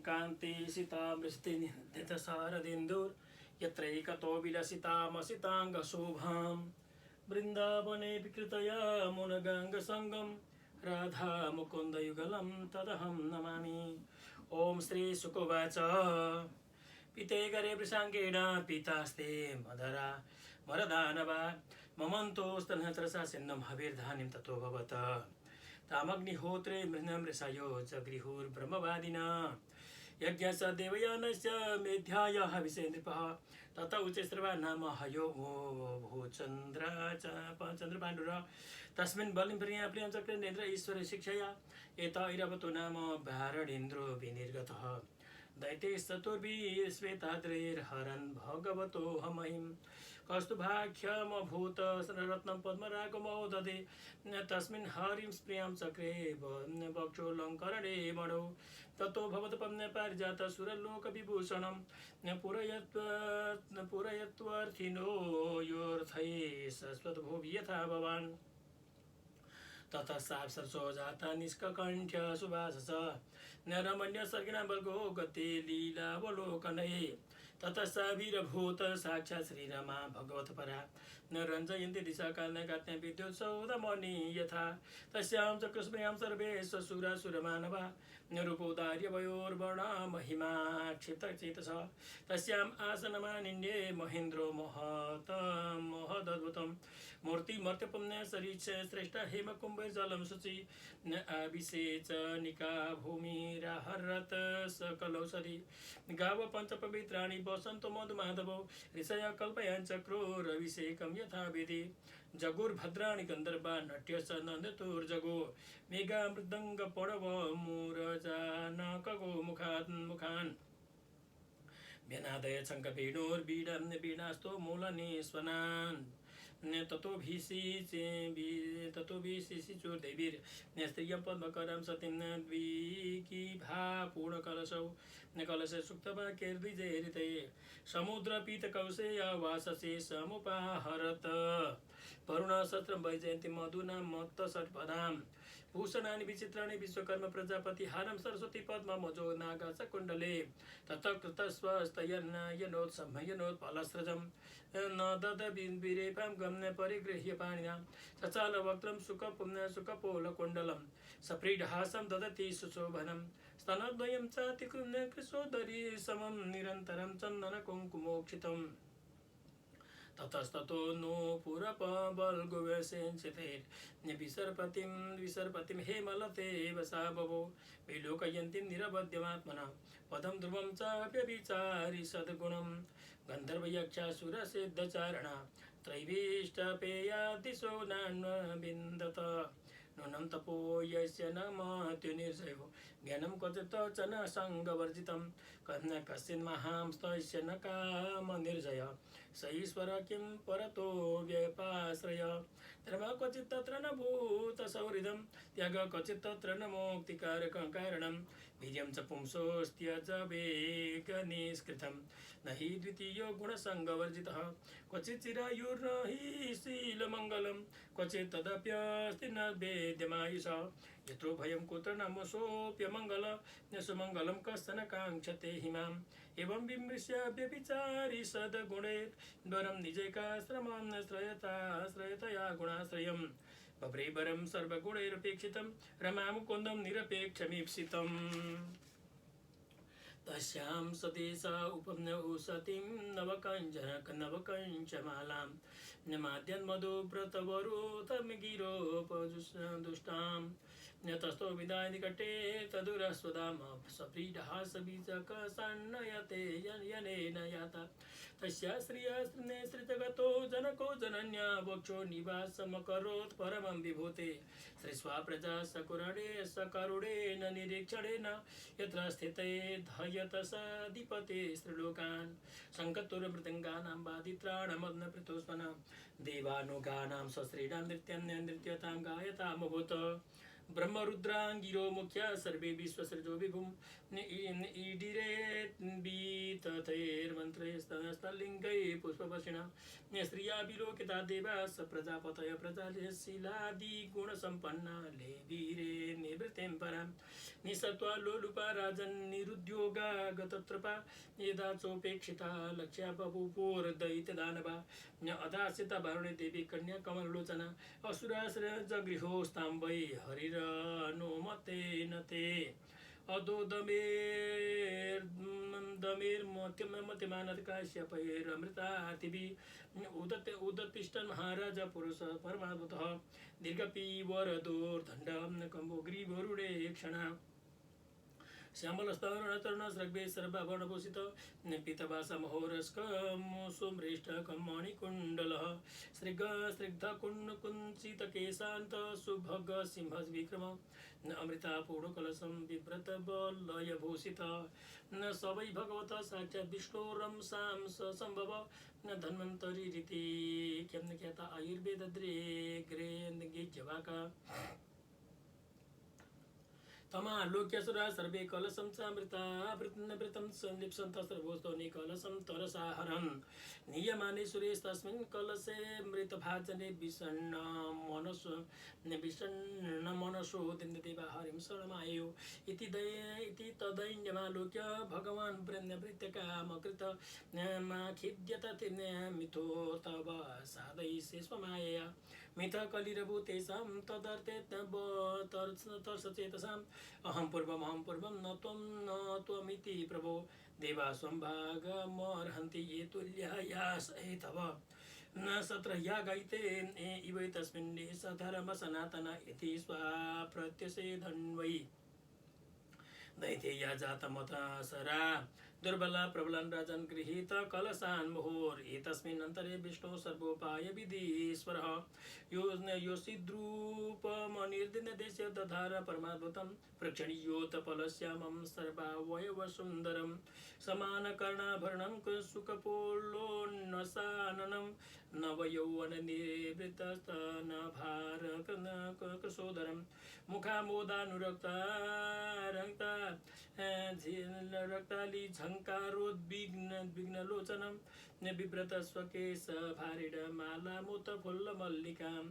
कान्ति सीतामृष्टिनिर्धितशारदिन्दुर् यत्रैकतो विलसितामसिताङ्गशोभां वृन्दावने विकृतया मुनगङ्गसङ्गं राधा मुकुन्दयुगलं तदहं नमामि। ॐ श्री शुकोवाच पिते करे वृषाङ्गेण पीतास्ते मदरा मरदानवा ममन्तोस्तनहत्रसा सिन्नं हविर्धान्यं ततो भवत तामग्निहोत्रे मृह्णं ऋषयो जगृहुर्ब्रह्मवादिना यज्ञस्य देवयानस्य मेध्यायाः विषे नृपः तत उच्चैस्रवा नाम हयो भूचन्द्रपाण्डुर तस्मिन् बलिं प्रियं चक्रेन्द्र ईश्वर शिक्षया एता इरवतो नाम भारणेन्द्रो विनिर्गतः दैत्ये चतुर्भिः श्वेताद्रैर्हरन् भगवतो महिं कौस्तुभाख्यमभूत रत्नं पद्मरागमो ददे तस्मिन् हरिं प्रियां चक्रे वक्षोऽलङ्करणे मणौ ततो भवत्पद्म पारिजात सुरलोकविभूषणं पुरयत्वर्थिनो योऽर्थै शाश्वतभुवि यथा भवान् ततः सरसो जाता निष्ककण्ठ्य सुभाषस नरमण्य सर्गिणा बल्गो गते लीलावलोकने ततः सा वीरभूत साक्षात् श्रीरमा भगवत परा न रञ्जयन्ति दिशाकालनगात्या विद्युत्सौदमणि यथा तस्यां चक्रस्मयां सर्वे ससुरासुरमानवा रूपोदार्यवयोर्वर्णा महिमा क्षिप्तचेतस तस्याम् आसनमानिन्ये महेन्द्रो महदद्भुतं मूर्तिमर्त्यपुण्य सरीच श्रेष्ठ हेमकुम्भजलं शुचि न अभिषेचनिका भूमिराहरत सकलौषधि गाव पञ्चपवित्राणि वसन्तो मधुमाधवो ऋषया कल्पयञ्चक्रोरभिषेकं यथा विधि जगुर्भद्राणि गन्धर्वा नट्यश्च नन्दतुर्जगो मेघा मृदङ्ग पणव मूरजानकगो मुखान् व्यनादय शङ्खवेणोर्वीणास्तो मूलनिस्वनान् ततो भीषिचोर्देवीर्स्त्रियं पद्मकरं सतीं द्विकीभा पूर्णकलशौ कलशे सुक्तवाक्यैर्द्विजैरिते समुद्रपीतकौशेयवाससे समुपाहरत वरुणसहस्रं वैजयन्ती मधुना मत्तषट्पदां भूषणानि विचित्राणि विश्वकर्म प्रजापति हारं सरस्वती पद्ममजो नागासकुण्डले ततः कृतस्वस्तयनोत्समयनोत्पलस्रजं न ददविरेफां गम्य परिगृह्य पाणिना सचाल वक्त्रं सुकपोलकुण्डलं सप्रीडहासं ददति सुशोभनं स्तनद्वयं चातिकृण्य कृशोदरी समं निरन्तरं चन्दनकुङ्कुमोक्षितम् ततस्ततो नो पुरपबल्गुव्यसेञ्चितैर्विसर्पतिं हेमलते वसा बभो विलोकयन्तीं निरवध्यमात्मना पदं ध्रुवं चाप्यभिचारि सद्गुणं गन्धर्वयक्षासुरसिद्धचारणा त्रैविष्टपेयादिशो नान्वविन्दत नूनं तपो यस्य न महत्युनिर्जयो ज्ञानं क्वचित् च न सङ्गवर्जितं कश्चिन्महांस्तस्य न कामनिर्जय स ईश्वर किं परतो व्यपाश्रय धर्म क्वचित् तत्र न भूतसौहृदं त्याग क्वचित् तत्र न मोक्तिकारकं कारणं वीर्यं च पुंसोऽस्त्यज वेगनिष्कृतं न हि द्वितीयो गुणसङ्गवर्जितः क्वचित् चिरायुर्न हि शीलमङ्गलं क्वचित् तदप्यस्ति न वेद्यमायुषा यत्रो भयं कुत्र नमसोऽप्यमङ्गल न सुमङ्गलं कश्चन काङ्क्षते हिमाम् एवं विमृश्य व्यभिचारि सद्गुणैर्वरं निजैकाश्रमं श्रयतया गुणाश्रयं बभ्रेवरं सर्वगुणैरपेक्षितं रमामुकुन्दं निरपेक्षमीप्सितम् तस्यां सतीसा उपसतीं नवकञ्चमालां माद्यन्मधुव्रतवरोतमिगिरोपदुष्टां तस्थो विदाय निकटे तदुरस्वदाम सप्रीडहासबीजकसन्नयते यनेन याता तस्या श्रिया श्रितगतो जनको जनन्या वक्षो निवासमकरोत् परमं विभूते श्रीस्वा प्रजा सकरुणेन निरीक्षणेन यत्र स्थिते धयत साधिपते स्त्रिलोकान् शङ्खतुरमृदङ्गानां बाधित्राणमग्नपृतोस्मनां देवानुगानां सश्रीणां नृत्यतां गायतामभूत् ब्रह्मरुद्राङ्गिरो मुख्य सर्वे विश्वसृजो विभुं ईडिरे तथैर्मन्त्रैस्तलिङ्गै पुष्पवशिना श्रिया विलोकिता देवा स प्रजापतय प्रजाशीलादिगुणसम्पन्ना लेवीरे निवृत्तिं परां निसत्त्वा लोलुपा राजन् निरुद्योगा गतत्रपा यदा चोपेक्षिता लक्ष्या बभूवोर्दयितदानवा अदासिता वारुणी देवी कन्या कमललोचना असुराश्रय जगृहोस्तां वै हरिरनुमतेन ते अदो दमेर्मतिमानकाश्यपैरमृतार्तिभिः उदतिष्ठन् महाराज पुरुष परमाद्भुतः दीर्घपीवरदोर्दण्डं कम्बोग्रीवरुणे क्षणा श्यामलस्तरुण स्रग्भे सर्वाभरणभूषित पीतवासमहोरस्कमुसुमृष्टकमणिकुण्डलः स्निग्धकुण्डकुञ्चितकेशान्त सुभग सिंहविक्रम अमृतापूर्णकलशं बिभ्रतबलयभूषित न स वै भगवतः साक्षात् विष्णोरंसां संभव न धन्वन्तरि रीति ख्याता आयुर्वेदद्रेग्रेन्द्गिज्यवाका तमालोक्यसुरा सर्वे कलशं चामृतावृतं संलिप्सन्तः सर्वोस्तोनि कलशं तरसाहरन् नीयमाने सुरेस्तस्मिन् कलशे मृतभाजने विषण्णमनसो दिनदेवा हरिं शरणमायो इति तदैन्यमालोक्य भगवान् वृत्यकामकृत खिद्यत मिथो तव साधयिष्ये स्वमायया मिथ कलिरभूतेषां तदर्थे तरसचेतसाम् अहं पूर्वं न त्वमिति प्रभो देवा स्वभागमर्हन्ति ये तुल्याया तव न सत्र यागैते इव तस्मिन् सधर्म सनातन इति स्वाप्रत्यसेधन्वै दैतेया जातमतसरा दुर्बला प्रबलान् राजन् गृहीत कलशान् मुहुर् एतस्मिन् अन्तरे विष्णु सर्वोपाय विधीश्वरः योषिद्रूपमनिर्दिनदेशे दधार परमाद्भुतं प्रेक्षणीयोत्पलश्यामं सर्वावयवसुन्दरं समानकर्णाभरणं सुकपोलोन्नसाननं नवयौवननिवृत्तस्तनभारकृसोदरं मुखामोदानुरक्ता रक्ताली झङ्कारोद्विग्नलोचनं बिभ्रतस्वकेश भारिड मालामुतफुल्लमल्लिकां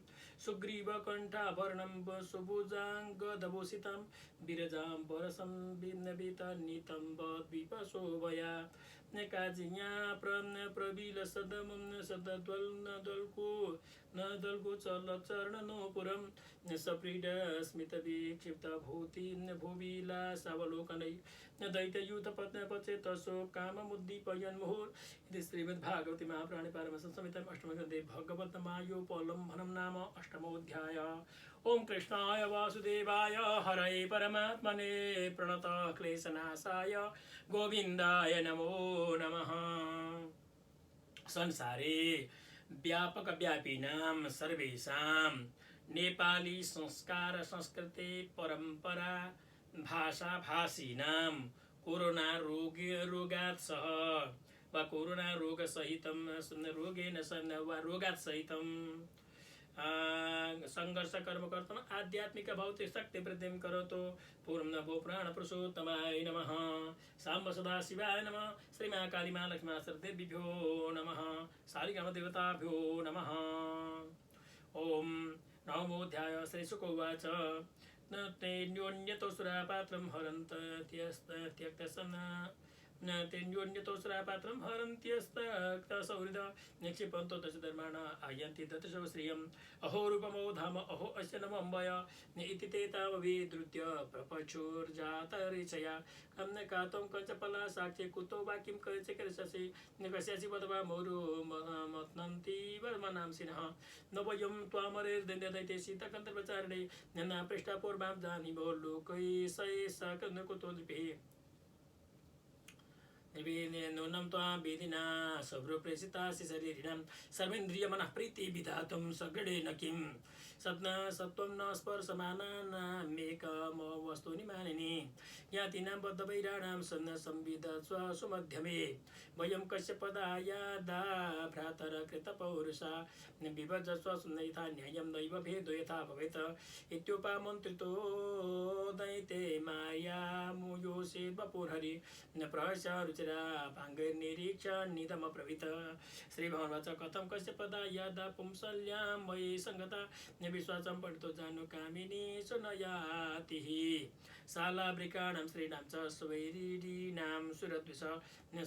सुग्रीवकण्ठाभरणं सुभुजाङ्गदभूषितं विरजां परसं नितम्बद्विपशोभया काजिन्या प्रबीलसदमं सदद्वल्को चलचरणनोपुरं सप्रीड स्मितविक्षिप्तभूतिं भुविलासावलोकनै दैत्ययूथपत्नपचेतसो काममुद्दीपयन्मुहुर् इति श्रीमद्भागवते महापुराणे पारमहंससंहितायाम् अष्टमस्कन्धे भगवतमायुपोल्लम्भनं नाम अष्टमोऽध्यायः। ओं कृष्णाय वासुदेवाय हरये परमात्मने प्रणतः क्लेशनाशाय गोविन्दाय नमो नमः। संसारे व्यापकव्यापिनां सर्वेषां नेपाली संस्कार संस्कृति परम्परा भाषाभाषीनां कोरोना रोगात् सह वा कोरोना रोगसहितं रोगेन वा रोगात् सहितं संघर्ष कर्म कर्तुम् आध्यात्मिक भौतिक शक्ति वृद्धिं करोतु। पूर्वं नभो प्राणपुरुषोत्तमाय नमः। साम्ब सदाशिवाय नमः। श्रीमा कालीमा लक्ष्मा सरदेभ्यो नमः। शालिग्रामदेवताभ्यो नमः। ओं नवमोऽध्याय। श्रीशुकोवाच तेन्योन्यतोऽसुरापात्रं हरन्त त्यक्तसन् तेन्योन्यतोऽसुरापात्रं हरन्त्यस्तसौहृद निक्षिपन्तो दशधर्माण आयन्ति दतशव श्रियम् अहो रूपमो धाम अहो अस्य नमम्बय इति ते तावविधृत्य प्रपचुर्जातरिचया कातं कञ्चफला साक्षे कुतो वा किं करिष्यसि कस्यासि वदवा मोरु मत्नन्ति वर्मनांसिनः न वयं त्वामरेर्दैत्ये सीताकन्तर्वचारिणे न पृष्ठा पूर्वां जानीमो लोकैः स कुतो नृभिः नूनं त्वां वेदिना सभ्रुप्रेषितासि शरीरिणां सर्वेन्द्रियमनः प्रीति विधातुं सगृढेन किं सत्त्वं न स्पर्शमानानामेकमवस्तूनि मानिनि ज्ञातीनां बद्धवैराणां संविदस्व सुमध्यमे वयं कश्यपदायादा भ्रातरकृतपौरुषा विभजस्व यथा न्यायं नैव भेदो यथा भवेत् इत्युपमन्त्रितो दैते मायामुयोषे वपुर्हरि न प्रहर्ष रुचिरा भाङ्गैर्निरीक्षणिदमब्रवीत् श्रीभगवान् कथं कश्यपदा यदा पुंसल्यां मयि सङ्गता विश्वासं पठितो जानुकामिनी सुनयातिः शालावृकाणां स्त्रीणां च स्वैरीणां सुरद्विष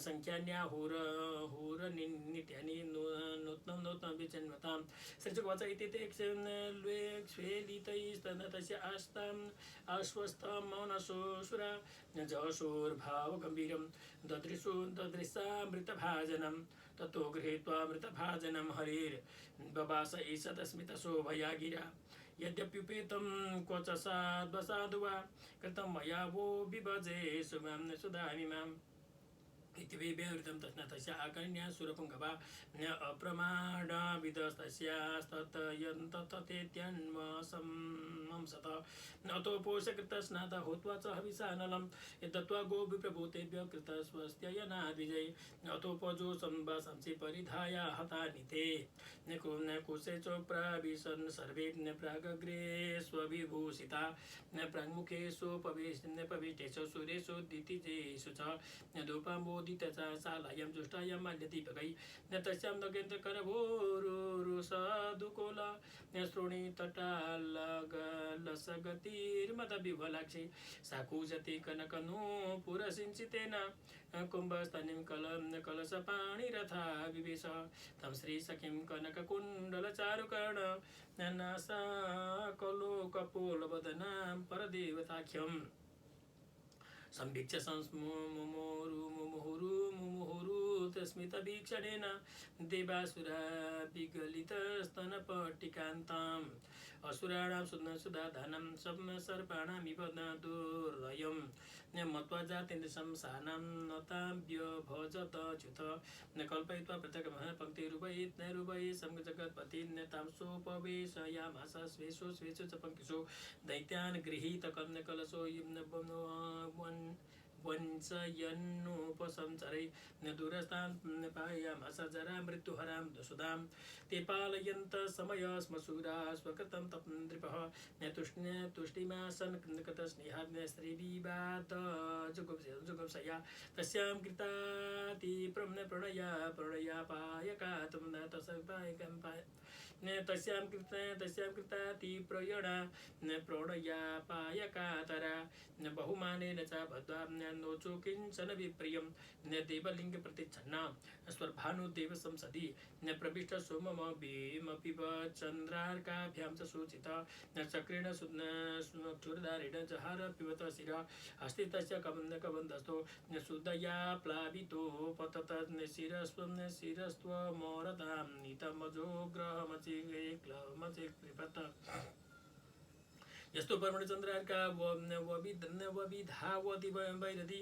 संख्यान्याहुरनित्यानि नूत्नं विचिन्वतां श्रीचुकवाच इति ते स्वेलितैस्तस्य आस्ताम् आश्वस्तं मौनसुरा जशोर्भावगम्भीरं ददृशामृतभाजनं ततो गृहीत्वा मृतभाजनं हरिर्बबास ईषदस्मितशोभया गिरा यद्यप्युपेतं क्व च साध्वसाधु वा कृतं मया वो विभजे सुधामिमाम् इति वेव्यवृतं तस्य आकर्ण्य सुरपुङ्गवा अप्रमाणाविदस्तस्यास्ततयन्तततेत्यन्वसंसत नतो पोषकृतस्नाता हुत्वा च हविषानलं यद्दत्त्वा गोविप्रभूतेभ्य कृतस्वस्त्ययनाद्विजय नतोपजो संवासंसि परिधाय हतानिते कुशे च प्रविशन् सर्वे प्रागग्रे स्वविभूषिता प्राङ्मुखे सोपविष्टेषु सुरेषु दितिजेषु च धूपाम्बोदितशालायां जुष्टायां माल्यदीपकै न तस्यां नगेन्द्रकरभोरुरुसदुकोला श्रोणीतटालगलसगतिर्मदविवलाक्षी साकूजति कनकनूपुरसिञ्चितेन कुम्भस्तनिं कलशपाणिरथा विवेश तं श्रीसखीं कनककुण्डलचारुकर्ण नासाकलोकपोलवदनां परदेवताख्यम् संवीक्ष्य मुमुहुरु तस्मितवीक्षणेन देवासुरा विगलितस्तनपट्टिकान्ताम् असुराणां सुधाधानं सर्पाणामिव दुर्दयं मत्वा जातेन्द्रशंसानां नताभ्यभजत च्युत न कल्पयित्वा पृथक् पङ्क्तिरूपैः समजगत्पति तां सोपवेशयामास स्वेषु च पङ्क्तिषु दैत्यान् गृहीतकलशो वंशयन्नुपसंचरै दूरस्थान् पायामास जरा मृत्युहरां दुषुधां ते पालयन्त समय श्मशूरा स्वकृतं तपनृपः तुष्टिमासन् कृतस्नेहाग्न स्त्रीविवाद जुगुप्सया तस्यां कृताति प्रणयापायकातं न तस्यां कृताति प्रयणा प्रणयापायकातरा बहुमानेन च बद्ध्वा नोचो किञ्चन विप्रियं न देवलिङ्गप्रतिच्छन्ना स्वर्भानुदेव संसदि न प्रविष्ट सोममभिमपि चन्द्रार्काभ्यां च सूचिता न चक्रेण क्षुरधारेण जहार पिबत शिरा अस्ति तस्य कबन्धस्थो न सुदया प्लावितो पतत शिरस्त्वमोरतां नीतमजो ग्रहमचिक्लमचिकृपत यस्तो पर्वणचन्द्रार्का वविधावति वैरधि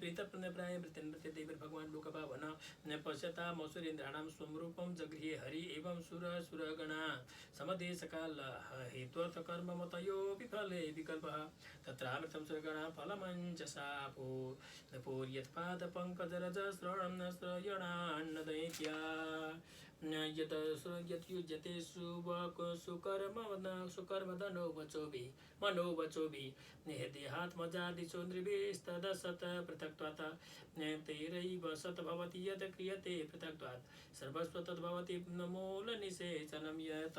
प्रीतप्राय भगवान् लोकपावन पश्यतामसुरेन्द्राणां स्वरूपं जगृहे हरि एवं सुरगणा समदेशकाल हेत्वर्थकर्ममतयो विफले विकल्पः तत्रामृतं सुरगणा फलमञ्जसा पूर्यत्पादपङ्कजरज श्रवणं श्रयणान्नदैत्या यद्युज्यते सुकर्मदनो वचोभि मनोवचोभि देहात्मजादिषु नृभिस्तदसत् पृथक्त्वात् तैरैव सत् भवति यत् क्रियते पृथक्त्वात् सर्वस्व तद्भवति मूलनिषेचनं यत्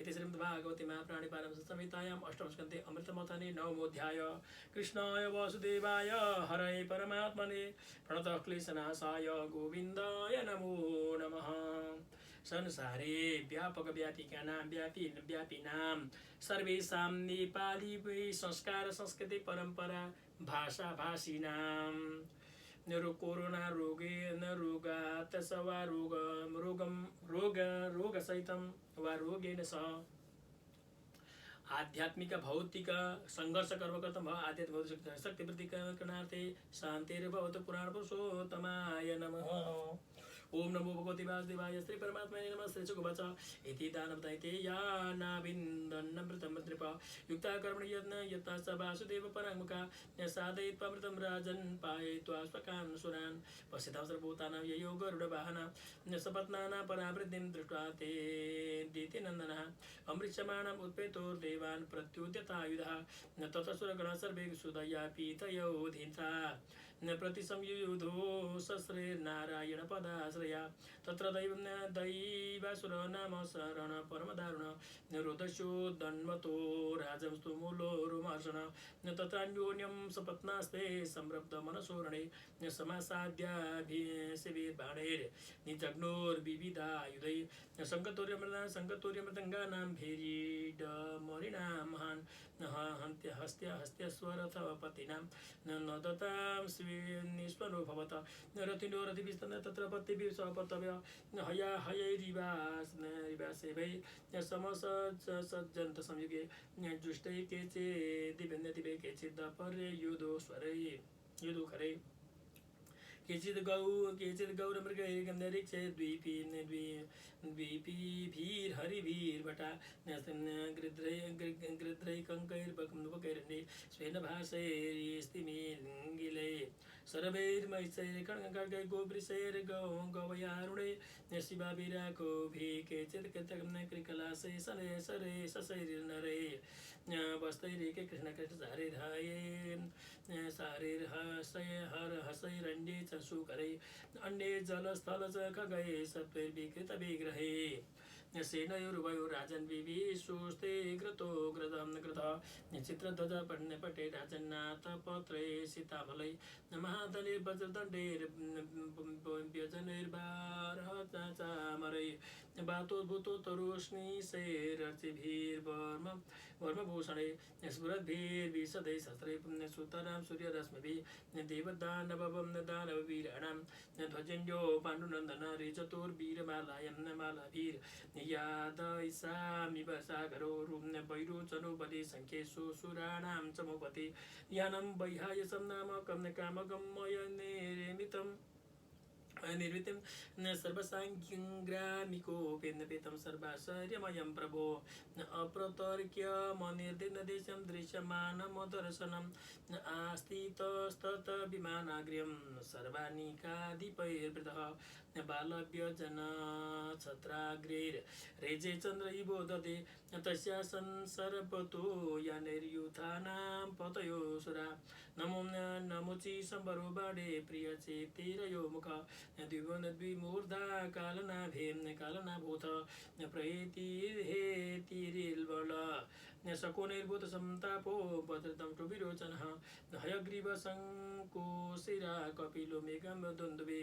इति श्रीमद्भागवते महापुराणे संहितायाम् अष्टमस्कन्धे अमृतमथने नवमोऽध्याय कृष्णाय वासुदेवाय हरये परमात्मने प्रणतः क्लेशनाशाय गोविन्दाय नमो नमः। संसारे व्यापकव्यापिकानां व्यापिनां सर्वेषां नेपाली संस्कार संस्कृति परम्परा भाषाभाषिणां कोरोना रोगेन रोगात् स वा रोगसहितं वा रोगेण सह आध्यात्मिक भौतिक संघर्ष कर्मकर्ता भ आध्यात्मिक भौतिक शक्तिवृद्धि करणार्थे शान्तिर्भवतु पुराणपुरुषोत्तमाय नमः। ओम नमो भगवते वासुदेवाय श्री परमात्मने नमः। श्री सुखवच इति दानं दैते यानाविन्दन्नमृतं नृप युक्ता कर्मणि यत्ना स वासुदेव पराङ्मुखा साधयित्वामृतं राजन् पायित्वा स्वकान् सुरान् पश्यतां सर्वभूतानां ययो गरुडवाहनः सपत्नानां परावृद्धिं दृष्ट्वा ते दितिनन्दनः अमृतसमानम् उत्पेतोर्देवान् प्रत्युद्यतायुधः न ततः सुरगणाः सर्वे सुदया पीतयोधींसा न प्रतिसंयुधो सस्रेर्नारायण पदाश्रया तत्र दैवासुर नाम शरण परमदारुण रोदस्यो दन्वतो राजंस्तु मूलोरुमार्षण न तत्रान्योन्यं सपत्नास्ते संरब्ध मनसोरणे न समासाद्याभिषेभिर्बाणैर् निजग्नोर्विविधायुधै संगतोर्यमृदङ्गानां भेरीडमरिणां महान् हस्त्यस्वरथपतिनां न दतां निष्पन्नो भवत रतिनो रतिभिस्तन तत्र पत्तिभिः स्वपतव्य हया हयैरिवासेवै समसज्जन्त संयुगे जुष्टै केचिदिवे केचिदपरे युधो स्वरै युधो खरै केचित् गौरमृगैर्गन्धरिक्षे द्वीपीभिर्हरिभिर्भटा गृध्रैकङ्कैर्बकैरण्ये स्वेन भासैस्तिमिङ्गिलै सर्वैर्महिषैर्खड्गै गोवृषैर्गवयारुणे शिवाभिराकोभिः केचित् कृकलासै सरे सरे ससैर्नरे वस्तैरेके कृष्णकृष्णसारैर्हये सारैर्हसैरण्ये च सुकरै अन्ये जलस्थल च खगै सत्वैर्विकृतविग्रहे सेनयोरुभयो राजन्विविशोस्ते घृतो घृतं घृतः चित्रध्वज पटे राजन्नाथ पत्रे सीताफलै महादलिर्वज्रदण्डैर्व्यजनैर्भारचामरै बातोद्भूतोतरुष्णीशैरर्चिभिर्वर्मभूषणे स्फुरद्भिर्विशदै शस्त्रै सुतरां सूर्यरश्मिभिः देवदानवं दानववीराणां ध्वजन्यो पाण्डुनन्दन रेचतोर्वीरमालायं मालाभिर्यादयिषामिव सागरो वैरोचनो बलि सङ्ख्येषु सुराणां च मुपति यानं वैहायसं नाम कामगमय निर्मितं सर्वसाङ्ग्रामिकोपेन्द्रपेतं सर्वाश्चर्यमयं प्रभो अप्रतर्क्यमनिर्दिनदेशं दृश्यमानमदर्शनम् आस्थितस्तत विमानाग्र्यं सर्वानिकाधिपैर्वृतः बालव्यजनछत्राग्रैर्रेजे चन्द्र इवो ददे तस्या संसर्पतो यानैर्यूथानां पतयो सुरा नमो नमोचि संवरो बाणे प्रियचेतिरयो मुख द्विमूर्धा कालनाभूत प्रहेतिर्हेतिरिल्बल शकोनैर्भूत संतापो भद्रतं विरोचनः हयग्रीवशङ्कुशिरा कपिलो मेघं दुन्दुभे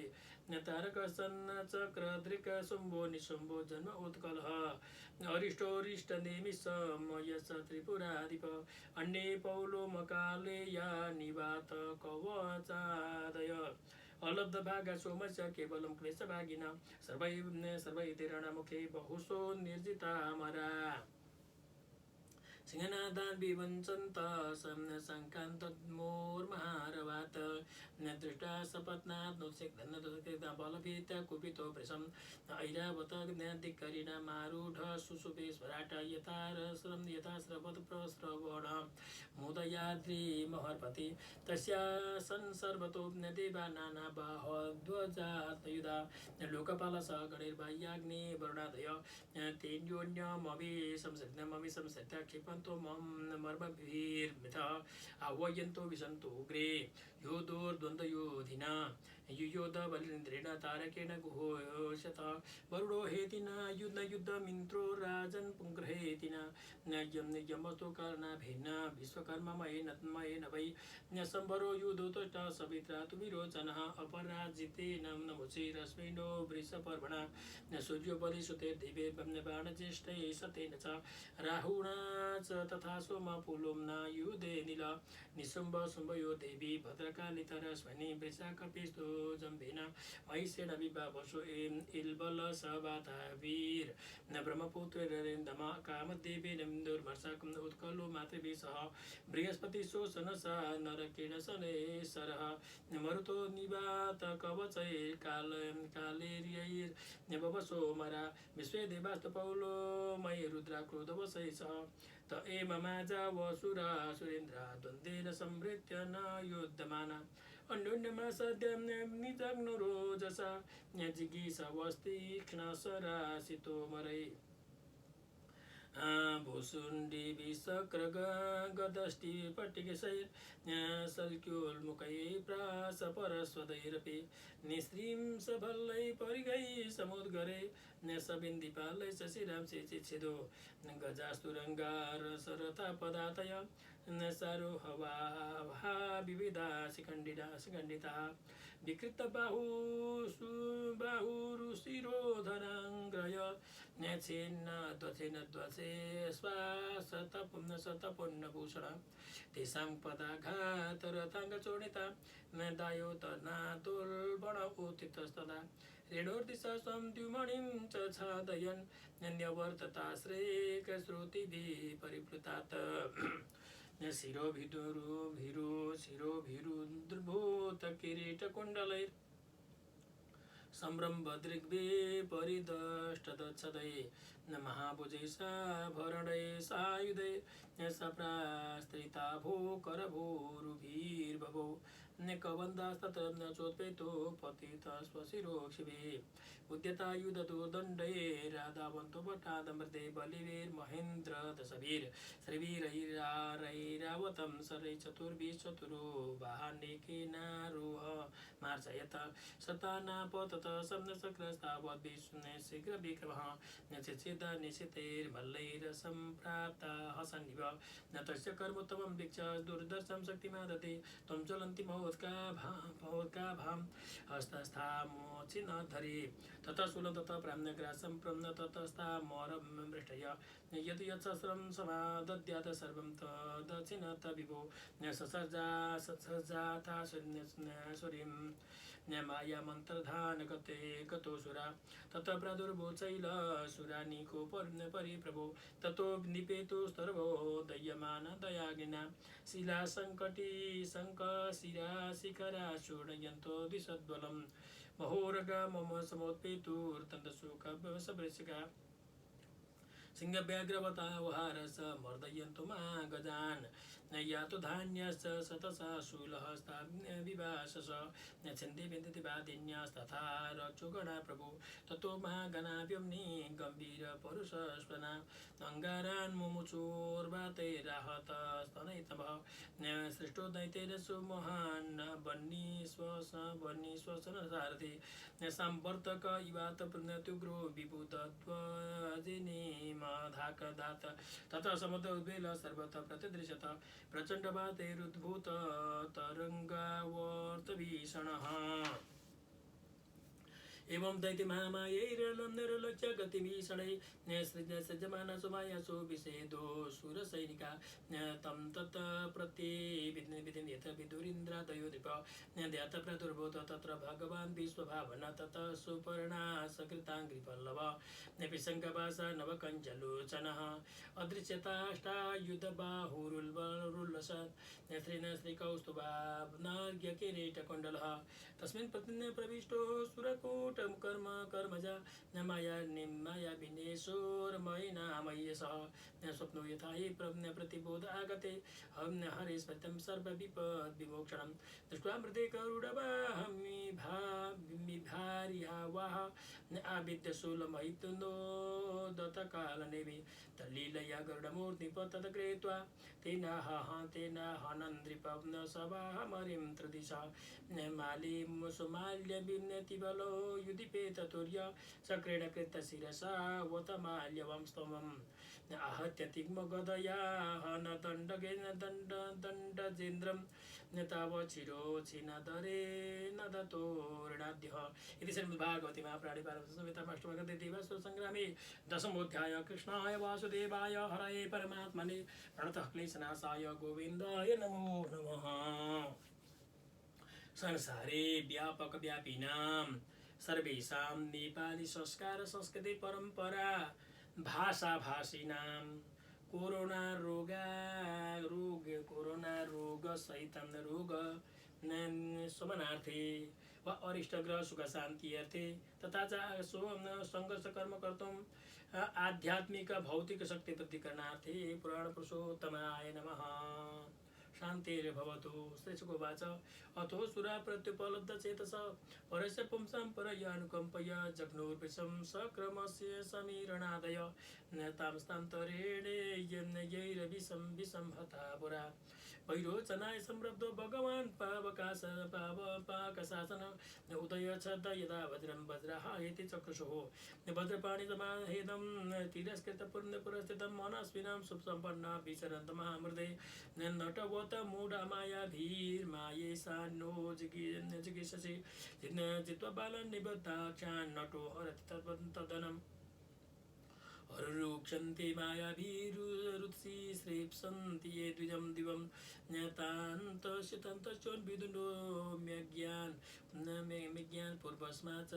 तारकसन्नचक्रदृक् शुम्भो निशुम्भो जन्म उत्कलः अरिष्टोरिष्टनेमिषमयस त्रिपुराधिप अन्ये पौलोमकाले या निवात कवचादय अलब्धभागा सोमस्य केवलं क्लेशभागिना सर्वैर्मुखे बहुशो निर्जितामरा सिंहनादान् विवञ्चन्त शङ्कान्तद्मोर्महारवात् न दृष्टा सपत्नात् नोत्सिग्धन्नदकृता बलभीत्या कुपितो वृषम् ऐरावत ज्ञाधिकरिणामारूढ सुषुभे स्वराट यथारस्रं यथास्रवत् प्रस्रवण मोदयाद्रिमहर्पति तस्या संसर्वतो देवा नानाबाहध्वजातयुधा लोकपालसः गणैर्बाह्याग्ने वरुणादय तेन्योन्यमभिसंसृत्य क्षिपन्तो मर्मभिर्मिथः आह्वयन्तो विशन्तो उग्रे योधोर्द्वन्द्वयोधिना युयोध बलिन्द्रेण तारकेण गुहोषत वरुणो हेतिना युद्धमिन्द्रो राजन् पुङ्ग्रहेतिना यमतो कर्णाभिन्न विश्वकर्ममयेन वै संवरो युधोतष्टा सवित्रा तु विरोचनः अपराजितेन नमुचिरश्मिनो वृषपर्वणा सूर्योपरि सुते दिवे बाणज्येष्ठैः सतेन च राहुणा च तथा सोमपुलोम्ना युधे नील निशुम्भ शुम्भयो देवी भद्रकालितरश्मिनी वृषाकपिस्तु जम्भिन महिषेण विभावसो इल्बल सबाता वीर न ब्रह्मपुत्रेरेन्दम कामदेवेन दुर्मर्षकं उत्कलो मातृभिसह बृहस्पति शोषणसा नरकिरणशनेश्वरः मरुतो निवात कवचैर्कालेर्यैर्नवसो मरा विश्वे देवास्तपौलो मयि रुद्रा क्रोधवशै सह त एममाजा वसुरा सुरेन्द्र द्वन्द्वेन संवृत्य न युद्धमाना अन्योन्यमा सद्यं निजग्नुरोजसा जिगीषवस्तीक्ष्णसरासितो मरै भूसुण्डी विशक्र गदष्टि पट्टिकेशैर्सल्क्योल्मुखै प्रासपरस्वदैरपि निस्त्रीं सबल्लै परिगै समुद्गरे सबिन्दिपालै शशिरां चिच्छिदो गजास्तुरङ्गारसरथा पदातय सारोहवा विविधा शिखण्डिताः विकृत बाहुरुशिरोधराङ्ग्रय छिन्न ध्वजे स्वासतपुण्यभूषण तेषां पदाघातरथाङ्गचोणिता दायोतनातुर्बण उत्थितस्तदा रेणोर्दिशा स्वं द्युमणिं च छादयन् न्यवर्तताश्रेकश्रुतिभिः परिप्लुतात् शिरोभिरुद्भूतकिरीटकुण्डलैः संभ्रमभद्रिग्भि परिदष्टदच्छदै महाभुजैषाभरणै सायुधै सप्रास्त्रिताभो करभोरुभिर्भवो कबन्धास्तत्र चोत्पेतो पतितस्वशिरोक्षिभिः उद्यतायुधदुर्दण्डैराधावन्तो भट्टादमृते बलिभिर्महेन्द्रदशभिः श्रीवीरैरावतं शरैः चतुर्भिश्चतुरो वाहनेकेनारोह मार्जयत शतानापतत शब्दचक्रस्तावद्भिः शीघ्रविक्रमः निश्चितैर्मल्लैरसम्प्राप्ताः सन्निव न तस्य कर्मोत्तमं वीक्ष्य दुर्दर्शं शक्तिमादते त्वं ज्वलन्ति महोत्काभां हस्तस्थामोचिनधरे ततः शूलं ततः प्राम्यग्रासं प्रम्न ततस्तामरमृष्टय यत् यत्सहस्रं समादद्यात् सर्वं तदचिनत विभो ससर्जाथा सुरीं मायामन्तर्धान गतो सुरा ततः प्रादुर्भूचैलसुरानीको परिप्रभो ततो निपेतो स्तर्वो दह्यमान दयागिना शिलासङ्कटी शङ्कशिरा शिखरा चूर्णयन्तो द्विषद्बलं महोरगा मम समोत्पेतुर्तन्तशोकवृषिका सिंहव्याघ्रवता वहारस मर्दयन्तु मा गजान् यातु धान्यश्च शतसा शूलहस्ता विभाषस छन्दे विन्दति वादिन्यस्तथा रक्षुगणा प्रभु ततो महागणाव्यम्नि गम्भीर परुषस्वना अङ्गारान् मुमुचोर्वातैराहतस्तनैतमः सृष्टो दैतेरसु महान् वह्निश्वसनसारथि संवर्तक इवात पुण्यत्युग्रो विभूतध्वजिनीमधाकदात ततः समुद्रोद्वेल सर्वतः प्रतिदृश्यत प्रचण्डवातैरुद्भूत तरङ्गावर्तभीषणः एवं दैत्यमहामायैर्लक्ष्य गतिभीषणैः सृजमाना सुमायासु विषेदो शूरसैनिका तं तत् प्रत्येविधिं यथ विदुरीन्द्रादयो नृप ध्यात प्रादुर्भूत तत्र भगवान् विश्वभावना ततः सुपर्णा सकृताङ्घ्रिपल्लव पिशङ्कवास नवकञ्जलोचनः अदृश्यताष्टायुधबाहुरुल्लसत् श्रीकौस्तुभार्घ्यकिरीटकुण्डलः तस्मिन् प्रविष्टो सुरकूट कर्मजा माया विनेशोर्मयिनामय्यसः स्वप्नो यथा हि प्रतिबोध आगते हरे स्मृतं सर्वविपद्विमोक्षणं दृष्ट्वा मृते करुणवाहमिभार्यावाह आविद्यशूलमहितुनोदतकालनेवि तल्लीलया गरुडमूर्तिपतदकृत्वा तेन सवाहमरिं त्रिदिशा मालीं सुमाल्यभिन्नतिबलो युधिपेततुर्य चक्रेण कृतशिरसा वतमाल्यवंस्तमम् आहत्य तिग्मगदया दण्डगेन दण्डजेन्द्रं तावचिरोचिनदरे न दतोर्णाद्यः इति श्रीमद्भागवते महापुराणे पारमहंससंहितायां देवासुरसंग्रामे दशमोऽध्याय कृष्णाय वासुदेवाय हरये परमात्मने प्रणतः क्लेशनाशाय गोविन्दाय नमो नमः। संसारे व्यापकव्यापिनां सर्वेषां नेपाली संस्कार संस्कृति परम्परा भाषाभाषिणां कोरोना रोग सहितं रोग शमनार्थे वा अरिष्टग्रह सुख शान्ति अर्थे तथा च संघर्ष कर्म कर्तुं आध्यात्मिक भौतिक शक्ति प्रतिकरणार्थे पुराण पुरुषोत्तमाय नमः। शान्तिर्भवतु। श्रीशुकोवाच अथो सुरा प्रत्युपलब्ध चेतस परस्य पुंसां परयानुकम्पया जग्नोर्विषं सक्रमस्य समीरणादय नतांस्तान्तरेणेयैरविषं विषं हता पुरा वैरोचनाय संरब्धो भगवान् पाकशासन उदय छद यदा वज्रं वज्रः इति चक्रशुः भद्रपाणि समाहेदं तिरस्कृत पुरस्थितं मनस्विनां सुसम्पन्ना विचरन्त महामृदे नटवत मूढमायाभिर्मायेशा नो जिगीषसि जित्वा बालं निबद्धाक्षान् नटो हरति तदनम् रुक्षन्ति मायाभिरुत्सि श्रेप्सन्ति ये द्विजं दिवं ज्ञातशितन्तश्चोन्विदुन्दोम्यज्ञान मेज्ञान पूर्वस्मात्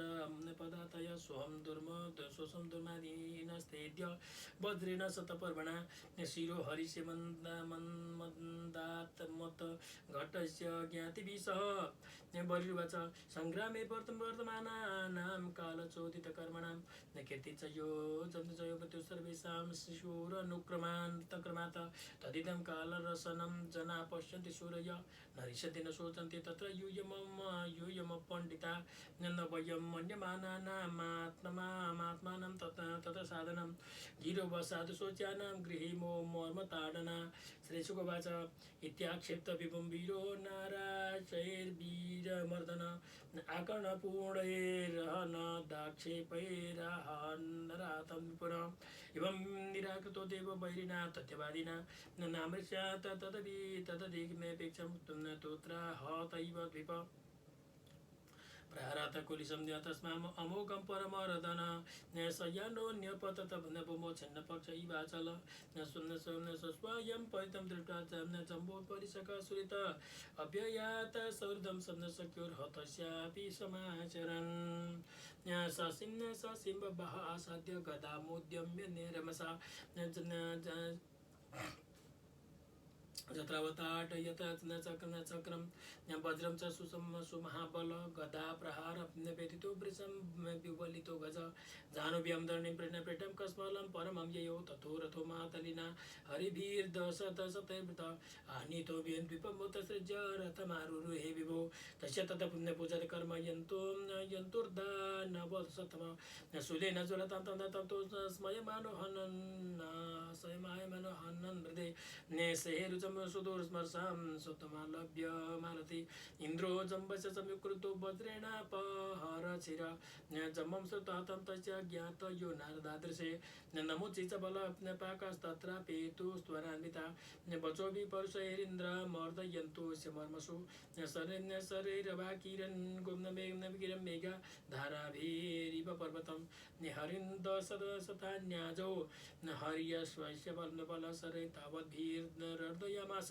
पदातय स्वहं दुर्मोदशोषं दुर्मादीनस्तेद्य वज्रेण शतपर्वणा शिरो हरिष्य मन्दात्मत घटस्य ज्ञातिभिः सह बलिर्वाच संग्रामे वर्तमानानां कालचोदितकर्मणां कीर्ति च यो जन्तु सर्वेषां शिशुरनुक्रमात् तदिदं कालरसनं जना पश्यन्ति सूरय नरिष्यति न शोचन्ति तत्र यूयमपण्डिता न वयं मन्यमानानामात्मानं तत्र साधनं गिरो वसाधु शोच्यानां गृहीमो मर्मताडना श्रीशुकोवाच इत्याक्षिप्त विभुं वीरो नाराचैर्वीरमर्दन आकर्णपूर्णैरहन दाक्षेपैरहन्नरातं पुनः एवं निराकृतो देव वैरिणा तथ्यवादिना नामृष्यात् तदधिकमेपेक्षं तोत्राहतैव द्विप प्रहरात कुलिशं तस्माम् अमोघं परमरदन सयानोऽन्यपतत नभुमोच्छन्न पक्ष इवाचल स्वयं परितं दृष्ट्वा जम्बोपरिशक सुरित अव्ययात सौहृदं सन्नशक्योर्हतस्यापि समाचरन् ससिंहबः आसाद्य गदामुद्यम्य निरमसा जत्रावताटयत चक्रं वज्रं च सुमहाबल गदा प्रहार व्यथितो वृषं विबलितो गज जाह्नव्यं धरणीं प्रेटं कस्मलं परमं ययो तथो रथो मातलिना हरिभिर्दशतशतैर्वृत आनीतो द्वीपमुत्सृज्य रथमारुरुहे विभो तस्य तत पुण्यपूजन कर्म यन्तुर्दानवशतम शूलेन ज्वलतां ततो स्मयमानो हनन् हृदे नेसेरुचं सुदूरस्मर्शां सुतमालभ्य मालति इन्द्रो जम्बस्य संयुक्तो वज्रेणापहरचिर जम्बं श्रुतातं तस्य ज्ञातयो नारदादृशे नमोचिच बलपाकस्तत्रापेतु स्वरान्विता वचो विपर्शैरिन्द्र मर्दयन्तु मर्मसु शरैरवाकिरन् गुम्नमेघं मेघा धाराभिरिव पर्वतं निहरिन्दशतान्याजौ हर्यश्वस्य बलसरै तावद्भिर्दयामास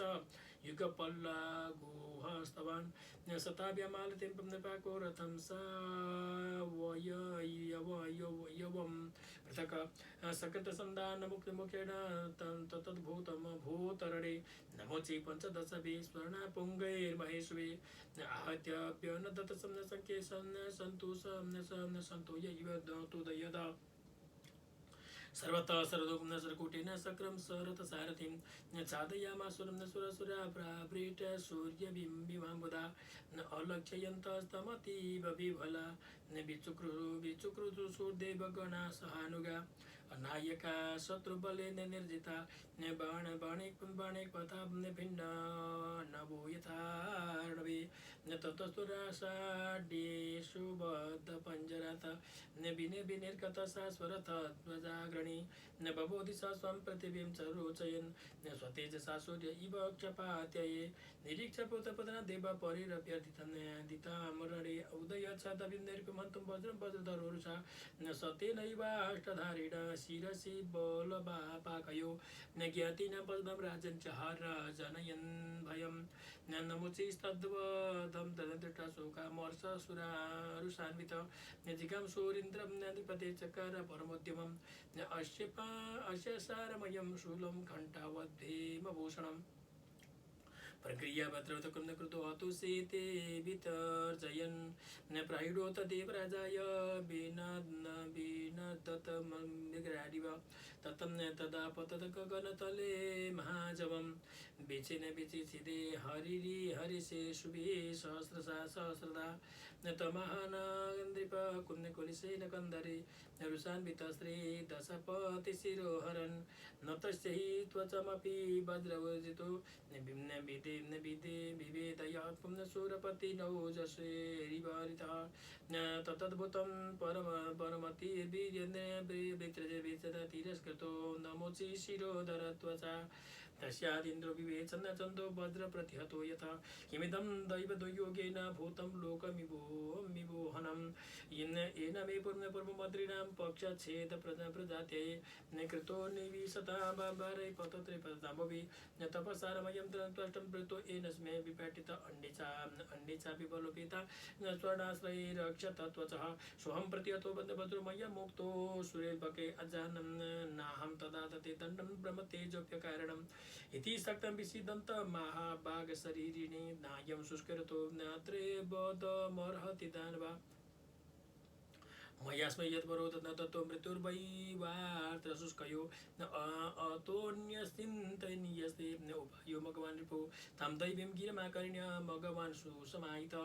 युगपल्लागुहस्तवान् शताभ्यमालतिं पाको रथं सावयवं पृथक् सकृतसन्धानमुक्तिमुखेन तद्भूतं भूतरणे नमोचि पञ्चदशभिः स्वर्णापुङ्गैर्महेश्वे आहत्याभ्यनदत संख्ये सन्तु यैव तुदयदा सर्वतः सर्वदुग्न सरकुटेन सक्रम सरत सारथिं चादयामासुरं सुरसुरा प्रावृत सूर्यबिम्बिमाम्बुदा अलक्ष्ययन्तस्तमतीव विभला विचुक्रु सूर्देवगणा सहानुगा नायका शत्रुबलेन निर्जिता बाणिक पथा भिन्न नभो यथार्णवे ततस्तुराषाढ्येषु बद्धपञ्जरत विनिर्गत सा स्वरथ ध्वजाग्रणी बबोधि स स्वं पृथिवीं च रोचयन् स्वतेजसा सूर्य इव क्षपात्यये निरीक्ष पुत्रपदन देव परिरभ्यर्थितामरणे उदय यच्छतविन्दरिपुमन्तं वज्रं वज्रधरोरुषा सतेनैवाष्टधारेण शिरसि बलवापाकयो ज्ञातिना पदं राजन् चहार जनयन् भयं नमुचिस्तद्वदं तदन्तशोकामर्षसुरारुषान्वित जिगं सूरीन्द्रं नधिपते चकार परमोद्यमम् अस्य सारमयं शूलं घण्टावद्भीमभूषणम् प्रक्रियापत्रकृतं कृतो हतु सीते वितर्जयन् प्रायुडोत देवराजाय विनदतमग्राडिव ततं तदा पतत गगनतले महाजवं बेचेन बेचिचिदे हरिरि हरिषे शुभे सहस्रशा सहस्रदा तमहनन्द्रिप कुन्यकुलिसेन कन्दरे रुषान्वितश्री दशपतिशिरोहरन् न तस्य हि त्वचमपि वज्रवजितो विवेदया पुण्यसूरपति नौजसेरिवारितः ततद्भुतं परमतिर्वीर्येन्द्रवित्रजविचद तिरस्कृतो नमोचि शिरोधर त्वचा तस्यादिन्द्रो विवेचन चन्दो वज्रप्रतिहतो यथा किमिदं दैवदुर्योगेन भूतं लोकमिवोहनं येन मे पूर्वमद्रीणां पक्षच्छेद प्रजाते कृतो निविशता बाबारै पतत्रिपदाम्बोभि तपसारमयं त्वष्टं प्रेतो येनस्मै विपाटित अण्डिचापि बलोपेता स्वर्णाश्रये रक्षत त्वचः सोऽहं प्रतिहतो बन्धभद्रमय्य मुक्तो सुरेपके अजानं नाहं तदा दते दण्डं ब्रह्मतेजोप्यकारणम् इति सक्तं विसीदन्त महाभागशरीरिणे नायं शुष्करतो नात्रे बोधमर्हति दानवा मयास्मै यत्परो तत् तत्त्वं मृत्युर्वैवात्र शुष्कयो न अतोऽन्यस्तिन्तनीयस्ते उपायो मघवान् रिपो तं दैवीं गिरिमाकर्ण्य मघवान् सुसमाहित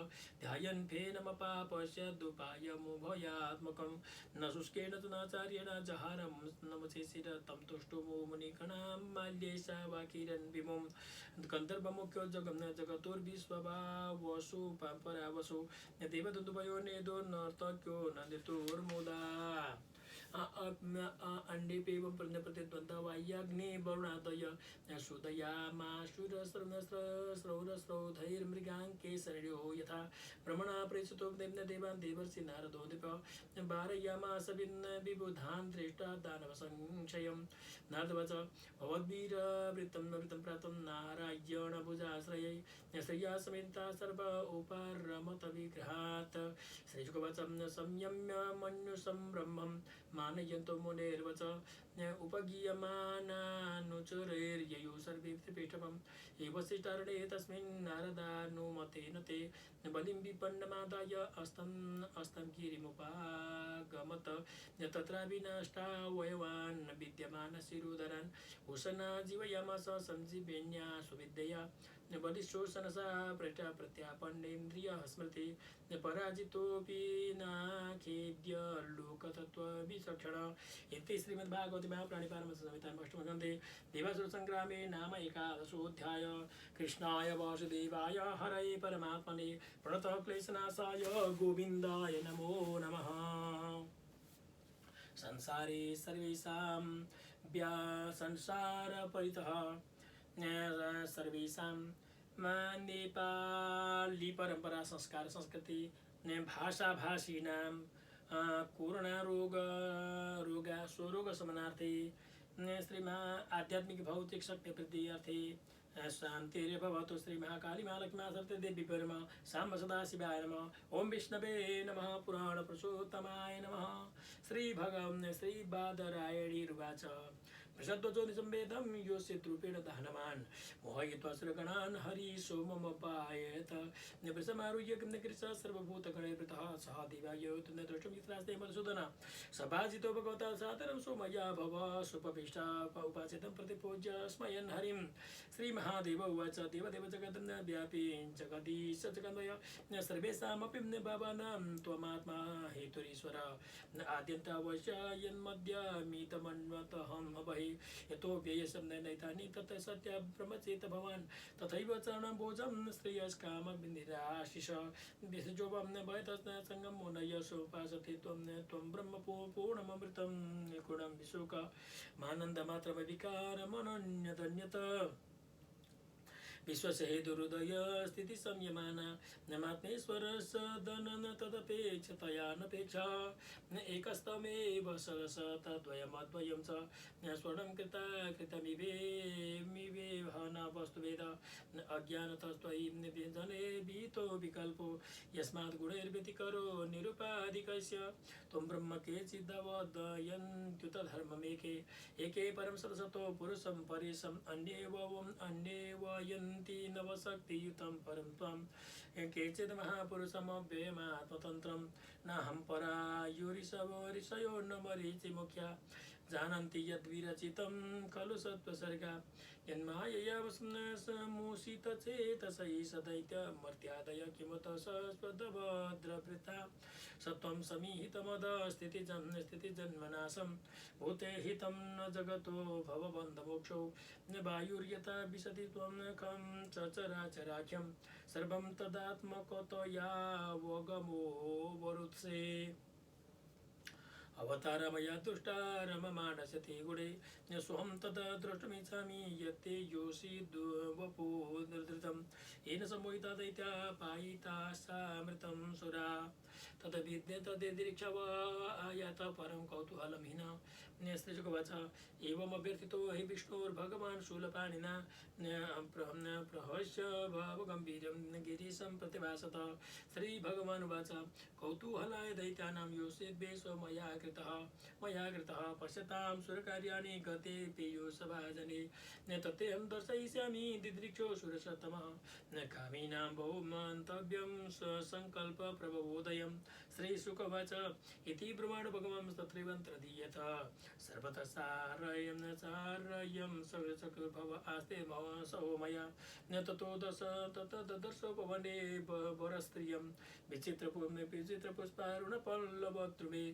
ध्यायन् फेनमपापश्यदुपायमुभयात्मकं न शुष्केन तु नाचार्येण जहारं नमचेशिर तं तुष्टो मुनिगणां माल्येशा वाकिरन् विमुं गन्धर्वमुख्यो जगतोर्विश्ववावसु परावसु देवदुन्दुभयो नेदो नर्तक्यो नन्दितोर्मुदा अंडेपेवं प्रतिद्वन्द्वाह्याग्ने वरुणादय सुदयामाशुरस्रौरस्रौधैर्मृगाङ्के शरण्यो यथा भ्रमणा प्रेषितो देवान् देवर्षि नारदो दिप वारयामास विबुधान् दृष्टा दानवसंशयं नारदवच भवद्वीरवृत्तं प्राप्तं नारायणभुजाश्रयै श्रेया समेता सर्व उपारमत विग्रहात् श्रीजुगवचं संयम्य मन्युसंब्रह्मं मानयन्तो मुनेर्वच उपगीयमानानुचरैर्ययो सर्वे पृष्ठपम् एव शिष्टारणे तस्मिन् नारदानुमतेन ते बलिं विपन्नमादाय अस्तं गिरिमुपागमत तत्राविनष्टावयवान् विद्यमानशिरोधरान् उशना जीवयामास संजीवेन्या सुविद्यया बलिशोषणसा पृष्ठा प्रत्यापन्नेन्द्रियः स्मृति पराजितोऽपि नाखेद्य लोकतत्त्वविचक्षण इति श्रीमद्भागवते महापुराणे अष्टमस्कन्धे देवासुरसंग्रामे नाम एकादशोऽध्याय कृष्णाय वासुदेवाय हरये परमात्मने प्रणतः क्लेशनाशाय गोविन्दाय नमो नमः। संसारे सर्वेषां संसारपरितः सर्वेषां नेपाली परंपरा संस्कार संस्कृति भाषाभाषीणां कोरोना स्वरोग शमनार्थे श्रीमा आध्यात्मिक भौतिक शक्ति वृद्धि अर्थे शांतिर्भवतु श्री महाकाली महालक्ष्मी सरस्वती देवी परमा सांब सदाशिवाय नमः। ओम विष्णवे नमः। पुराण पुरुषोत्तमाय नमः। श्री बादरायणी रुवाच प्रसद्वचो निसंवेदं योषितरूपेण दहनवान् मोहयित्वा सुरगणान् हरि सोममपायत निवृषमारुह्य कृष्ण सर्वभूतगणैर्वृतः सह देवाय द्रष्टुं यत्रास्ते मधुसूदन सभाजितो भगवता सादरं सोमया भव सुपविष्टा उपासितं प्रतिपूज्य स्मयन् हरिं श्रीमहादेव उवाच देवदेव जगद्व्यापी जगदीश जगन्मय सर्वेषामपि भावानां त्वमात्मा हेतुरीश्वर आद्यन्तावश्य यन्मद्यमितमन्वतहं वै यतो व्ययसं नैतानि तत् सत्य ब्रह्मचेत भवान् तथैव चरणं भोजं श्रेयस्कामनिराशिष विसजोवं भयतस्सङ्गं मुनय सोपासते त्वं ब्रह्म पूर्णममृतं गुणं विशोक मानन्दमात्रमविकारमनन्यतन्यत विश्वस्य हेतुहृदय स्थिति संयमान नमात्मेश्वर सदनन तदपेक्षतया नपेक्षा एकस्तमेव सरस तद्वयमद्वयं च स्वर्णं कृता कृतमिवेह न वस्तुवेद अज्ञानतस्त्वयि जने भीतो विकल्पो यस्मात् गुणैर्व्यतिकरो निरुपाधिकस्य त्वं ब्रह्म केचिदवदयन्त्युत धर्ममेके एके परं सतसतो पुरुषं परेशम् अन्येवयन्ति नवशक्तियुतं परं त्वं केचित् महापुरुषमव्ययमात्मतन्त्रं नाहं परायुरिषयो न मरीचिमुख्या जानन्ति यद्विरचितं खलु सत्त्वसर्गा यन्मायया समूषितचेतसै सदैत्यमर्त्यादय किमुत सस्वद्भद्रवृथा सत्वं समीहितमदस्थितिजन्मनाशं भूते हितं न जगतो भवबन्धमोक्षौ न वायुर्यथा विशति त्वं खं चराचराख्यं सर्वं तदात्मकतयावगमो वरुत्से अवतारमया तुष्टारममानसते गुणे सोऽहं तद् द्रष्टुमिच्छामि यत्ते योषि वपुर्धृतं येन सम्मोहिता दैत्या पायितासामृतं सुरा तद्विद्य तद्दीक्षव आयात परं कौतूहलमहिना श्रीशुकवाच एवमभ्यर्थितो हि विष्णोर्भगवान् शूलपाणिना प्रहस्य भावगम्भीरं गिरीशं प्रतिभासत श्रीभगवानुवाच कौतूहलाय दैत्यानां योषेद्वेषो मया कृतः पश्यतां सुरकार्याणि गते पेयोसभाजने न तथ्यं दर्शयिष्यामि दिदृक्षो सुरसतमः न कामीनां बहुमन्तव्यं स्वसङ्कल्पप्रबोधयं श्रीशुकवाच इति ब्रह्माण्ड भगवान् तत्रैवन्त्रदीयत सर्वतः सारयं सकलभव आस्ते सो मया न ततो ददर्शोपवने वरस्त्रियं विचित्रपुष्पारुणपल्लवद्रुमे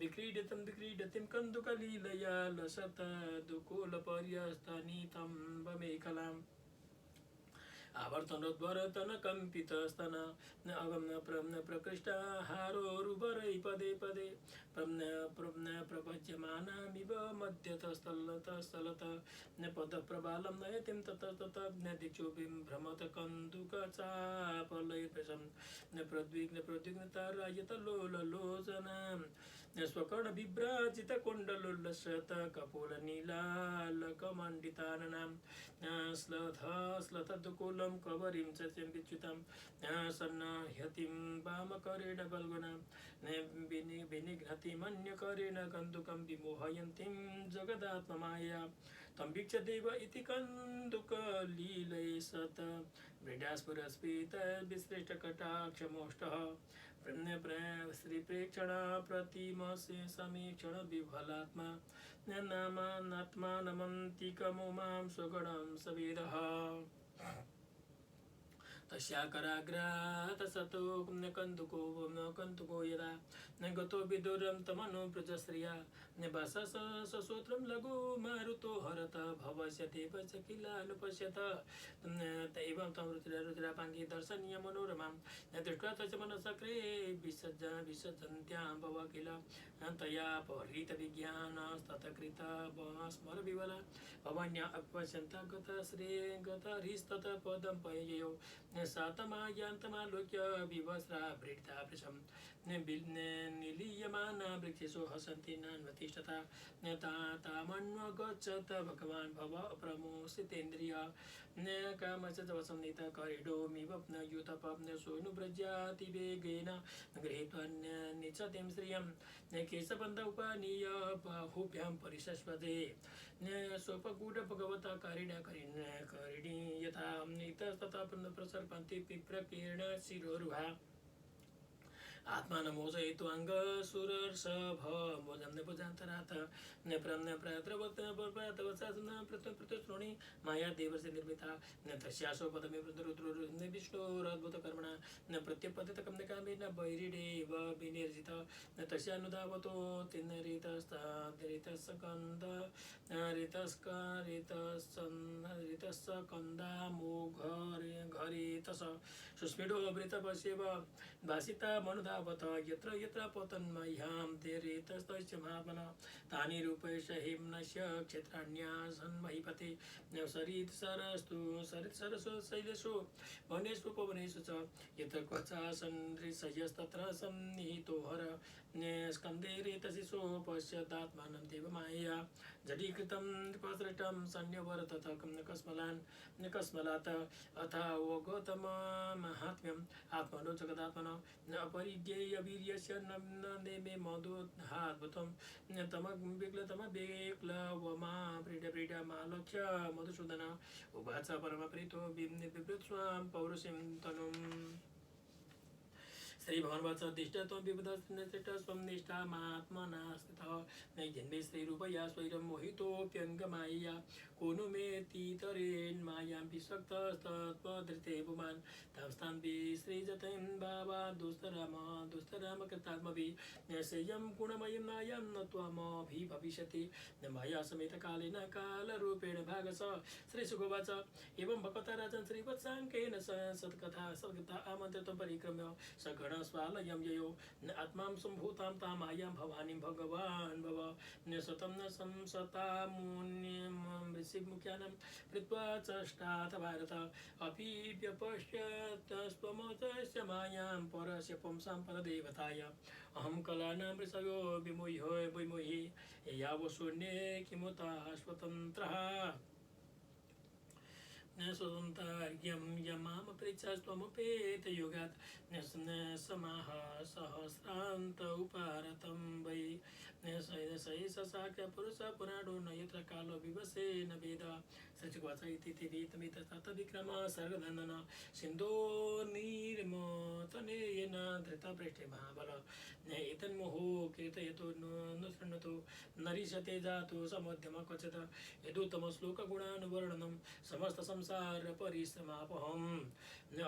विक्रीडितं कन्दुकलीलया लसतदुकूलपर्यस्तनीतं वमेखलाम् आवर्तनोद्वरतनकम्पितस्तन प्रकृष्टाहारोरुबरै पदे पदे प्रपज्यमानामिव मध्यतस्थलत पदप्रबालं नयतिं तत दिक्षु बिभ्रमत कन्दुकचापलयप्रशं प्रद्विग्नतारायतलोललोचनां स्वकर्णविभ्राजितकुण्डलोल्लसत कपोलनीलालकमण्डिताननां स्लथदुकूलं कवरीं च विच्युतं सन्नह्यतिं वामकरेण बल्गुना विनिघ्नतिमन्यकरेण कन्दुकं विमोहयन्तीं जगदात्ममाया तं वीक्षदेव इति कन्दुकलीलये सत मृडास्फुरस्फीतविसृष्टकटाक्षमोष्टः श्रीप्रेक्षणा प्रतिमसे समीक्षण विफलात्मा नामानात्मानमन्तिकमो मां स्वगणं सवेदः तस्याकराग्रात् सतो कन्दुको यदा न गतो विदुरं तमनुप्रजश्रिया न भाषा ससूत्रं लघु मारुतो हरत भवस्यतेव च किलानुपश्यत एवं तं रुद्रापाङ्गी दर्शनीय मनोरमां न दृष्ट्वा तस्य मनसक्रे विसर्जन्त्यां भव किल तया परिहृतविज्ञानस्तत्कृत स्मरविवला भवन्या अपश्यन्ता गतहरिस्तत पदं पययो सातमायान्तमालोक्य विवस्रा भृता वृषं निलीयमाना वृक्षेषु हसन्ति नान्वतिष्ठता तामन्वगच्छत भगवान् भव प्रमोषितेन्द्रिय कामचवसंहित करिडोमिव युतप सोऽनुव्रजातिवेगेन गृहीत्वा निच्छतिं श्रियं केशबन्ध उपानीय बाहुभ्यां परिशस्वते स्वपगूढभगवता करिणी यथा इतस्ततः प्रसर्पन्ति पिप्रकीर्ण शिरोरुहा आत्मानमोचयित्वा अङ्गसुरर्षभोजं भुजान्तराथ प्रतश्रोणि माया देवस्य निर्मिता तस्यासो पदमे विष्णोरद्भुतकर्मणा न प्रत्यपतितकम्यकामे न वैरिडेव विनिर्जित तस्यानुधावतो ऋतस्कन्दामोघरितस सुस्मिडो वृतपश्येव भासिता मनुधा तावत् यत्र यत्र पतन्मह्यां ते रेतस्तस्य महात्मनः तानि रूपैश्च हिम्नस्य क्षेत्राण्यासन् महीपते सरित् सरस्तु सरित् सरसु शैलेषु वनेषु पवनेषु च यत्र क्वचासन् ऋषयस्तत्र सन्निहितो हर स्कन्धे रेतसिषु पश्यदात्मानं देवमायया जडीकृतं नृपसृष्टं सन्न्यवरतथ कस्मलात् अथ गौतम माहात्म्यम् आत्मनो जगदात्मनो अपरिज्ञेयवीर्यस्य न देमे मधुहाद्भुतं तमविक्लवमा प्रीडमालक्ष्य मधुसूदन उवाच परमप्रीतो बिभृत्स्वां पौरुषीं तनुम् श्री भगवान वाच दिष्टत्वं विपदस्थितस्वं निष्ठामात्मना स्थितः जन्मे श्रीरूपया स्वैरं मोहितोऽप्यङ्गमायया को नु मेऽतीतरेन्मायां विषक्तस्तत्त्वधृते पुमान् तां श्रीजतं भावा दुस्तराम कृतात्मभिः सेयं गुणमयं नायं न त्वमभिभविष्यति माया समेतकालेन कालरूपेण भागस श्रीशुकोवाच एवं भगवता राजन् श्रीवत्साङ्केन सत्कथा आमन्त्रितं परिक्रम्य सगणस्वालयं ययो आत्मां सम्भूतां तां मायां भवानीं भगवान् भव सतं न संसतामुन्यमृषिमुख्यानं कृत्वा चष्टाथ भारत अपि व्यपश्यतस्त्वमतस्य मायां परस्य पुंसां परदेवताय अहं कलानां ऋषयो विमोहि यावशून्ये किमुतः स्वतन्त्रः स्वतन्त्रं यमाम पृच्छस्त्वमुपेतयुगात् समाह सहस्रान्त उपारतं वै ससाख्य पुरुष पुराणो न यत्र कालो विवसे न वेद श्रीशुकवाच इति सर्गनन्दन सिन्धो निर्मोतनेन धृतपृष्ठे महाबल एतन्मुहो कीर्तयतो न शृण्वतो नरिशते जातो समध्यम क्वचित् यदुत्तमश्लोकगुणानुवर्णनं समस्त संसार परिश्रमापहं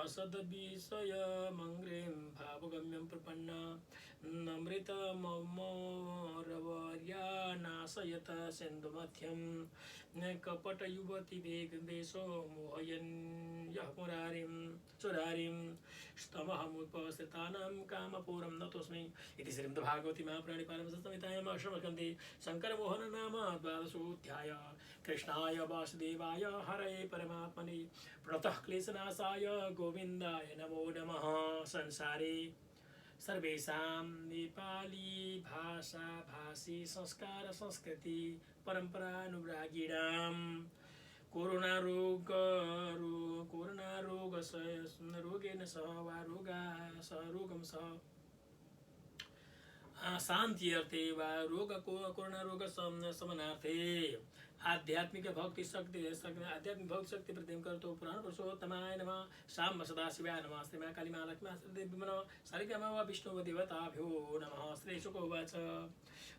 असद्विषयमङ्ग्रें भावगम्यं प्रपन्ना नमृतममोरवर्या नाशयत सिन्धुमध्यं कपटयुवतिवेगवेशो मोहयन् यः चुरारिं स्तमहमुपस्थितानां कामपूरं नतोऽस्मि इति श्रीमद्भागवती महापुराणे पारमहंससंहितायाम् अष्टमस्कन्धे शङ्करमोहन नाम द्वादशोऽध्यायः। कृष्णाय वासुदेवाय हरये परमात्मने प्रणतः क्लेशनाशाय गोविन्दाय नमो नमः। संसारे सर्वेषां नेपाली भाषा भाषी संस्कार संस्कृति परम्परानुरागिणां रोगेन सह वा रोगं सह शान्त्यर्थे वा कोरोनारोग शमनार्थे आध्यात्मिक भक्ति शक्ति प्रतिम करतो पुराण पुरुषोत्तमाय नमः। शाम सदाशिवाय नमः। श्री काली महालक्ष्मी सरस्वती नमः। सारिकामा वा विष्णु देवताभ्यो नमः। श्री शुकोवाच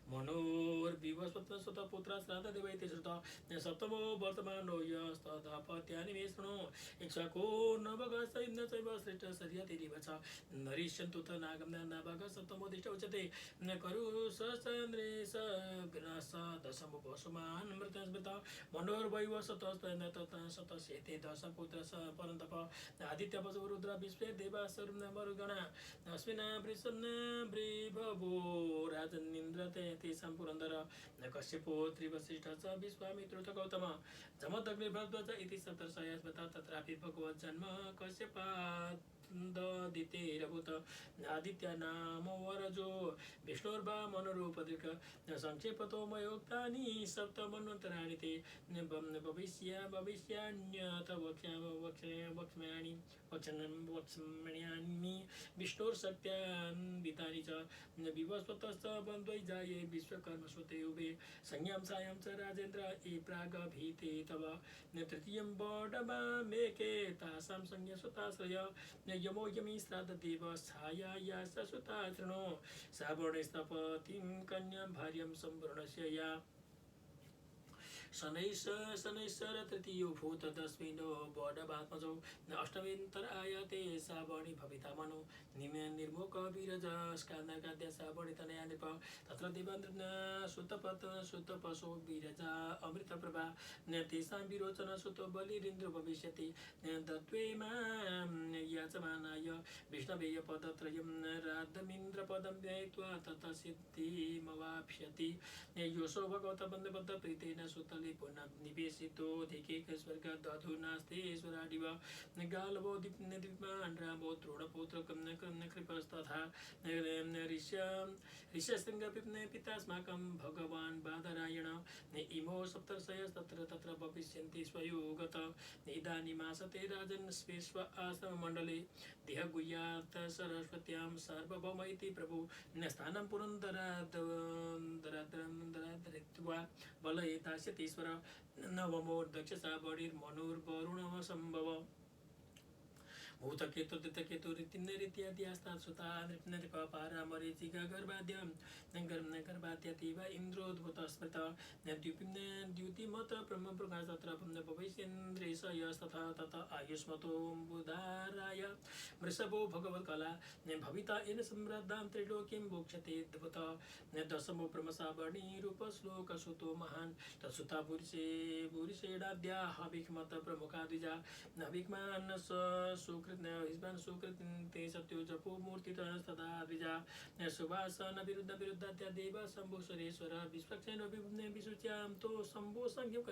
मनोर्विवस्वतपुत्र श्राद्धदेवैति श्रुतः सप्तमो वर्तमानो यस्तदपत्यानि मे शृणु इक्षको नभगसैन्य चैव श्रेष्ठ सरियतिरिव च नरिष्यन्तु त नागं नभग सप्तमोदिष्ट उच्यते करुषचन्द्रेश ग्रास दशमुपसुमान् मृतस्मृत मनोर्वैव शतशेते दशपुत्र परन्तप आदित्यपशु रुद्र विश्वे देवासुरमरुगणा अस्मिन् वृषन्नभ्रीभवो राजन्निन्द्रते तेषां पुरन्दर कश्यपो त्रिवशिष्ठ च विश्वामित्रो च गौतम जमदग्निर्भरद्वाज इति सप्तर्षयः स्मृता तत्रापि भगवज्जन्म कश्यपाददितेरभूत आदित्य नाम वरजो विष्णुर्वामनरूपदृक् संक्षेपतो मयोक्तानि सप्तमन्वन्तराणि ते भविष्यान्यत वक्ष्यामि विष्णुर्शक्त्यान्वितानि च विवस्वतश्च बन्ध्वै जाये विश्वकर्मस्वते उभे संज्ञां सायं च राजेन्द्र ये प्रागभीते तव तृतीयं वोढमामेके तासां संज्ञासुताश्रय यमो यमी श्राद्धदेव छायाया ससुता तृणो सा वर्णस्तपतिं कन्यां भार्यं सम्पूर्णस्य या शनैश्वर तृतीयो भूत दशमिनो बडबात्मजो अष्टमेन्तर आयते सा बढी भविता मनो निर्मुख विरज स्कान्द्या सा बढी तनया नृप तत्र देवेन्द्र सुतपसो विरजा अमृत प्रभा तेषां विरोचन सुत बलिरिन्द्र भविष्यति दत्वेमा याचमानाय विष्णवेय पदत्रयं राधमिन्द्रपदं व्ययित्वा ततः सिद्धिमवाप्स्यति योऽसो भगवत बन्धबद्ध प्रीतेन सुतले पुनः निवेशितो धिकेकस्वर्गदधुनास्तेश्वराडिव गालवो दीप्मान् रामो द्रोणपुत्र कृपस्तथा ऋष्यशृङ्गपितास्माकं भगवान् बादरायण इमो सप्तर्षयस्तत्र तत्र भविष्यन्ति स्वयोगत इदानीमासते राजन् स्वेष्व आश्रममण्डले देहगुह्यात् सरस्वत्यां सार्वभौम इति प्रभु स्थानं पुरन्दरादरित्वा बलयेतास्यतीश्वर नवमो दक्षसा बडिर्मनुर्वरुणः सम्भव भूतकेतुर्दितकेतुरित्याद्यास्तात् सुता नृपपारामरीचिका गर्भाद्यतीव इन्द्रोद्भूतस्मृत द्युतिमत ब्रह्मप्रकाश तत्र भविष्येन्द्रेशयस्तथा तथा आयुष्मतोऽम्बुधाराय वृषभो भगवत्कला भविता येन सम्राद्धां त्रिलोकीं भोक्ष्यते द्भुत दशमो ब्रह्मसावर्णीरूपश्लोकसुतो महान् तत्सुता भूरिषेडाद्या हविक्मत प्रमुखा द्विजा हविक्मान् हिस्बान् सुकृत ते सत्यो जपो मूर्तितस्तदा द्विजा सुभासन विरुद्धात्या देव शम्भुश्वरेश्वर विश्वक्षेण विशुच्यां तो शम्भो सख्यं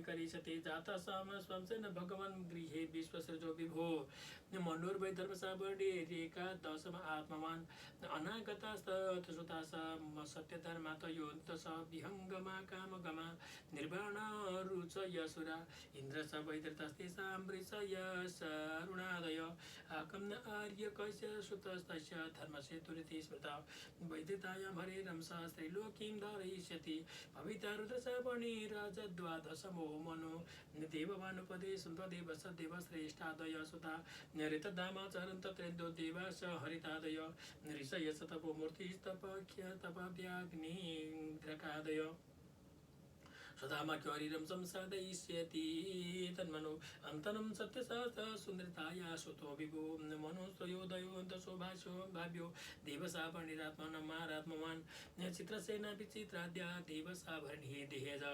करिष्यति जाता स्वंसेन भगवान् गृहे विश्वसृजो विभो मनोर्वै धर्मसावर्णे रेखा दशम आत्मवान् अनागतास्तुता सत्यधर्मातयोऽन्तस विहङ्गमा कामगमा निर्वाण रुच यसुरा इन्द्र स वैदर्तस्तेषां वृषयसरुणादय आकम्न आर्यकस्य सुतस्तस्य धर्मसेतुरिति स्मृता वैदितायां हरेरंसा स्त्रैलोकीं धारयिष्यति भविता रुद्रसावर्णे राजद्वादशमो मनो देववानुपदे सुन्ददेव स देवश्रेष्ठादय सुता ऋतधामाचरन् तत्रेन्द्रो देवास हरितादय ऋषय स तपो मूर्तिस्तपख्यतपाभ्याग्निद्रकादय सदामाख्यहरिरं संसादयिष्यति तन्मनो अन्तनं सत्यशास्त्र सुन्दरताया सुतो विभो मनोस्त्रयोदयो दशो भाव्यो देवसावर्णिरात्मनमारात्मवान् चित्रसेना विचित्राद्या देवसावर्णी देहजा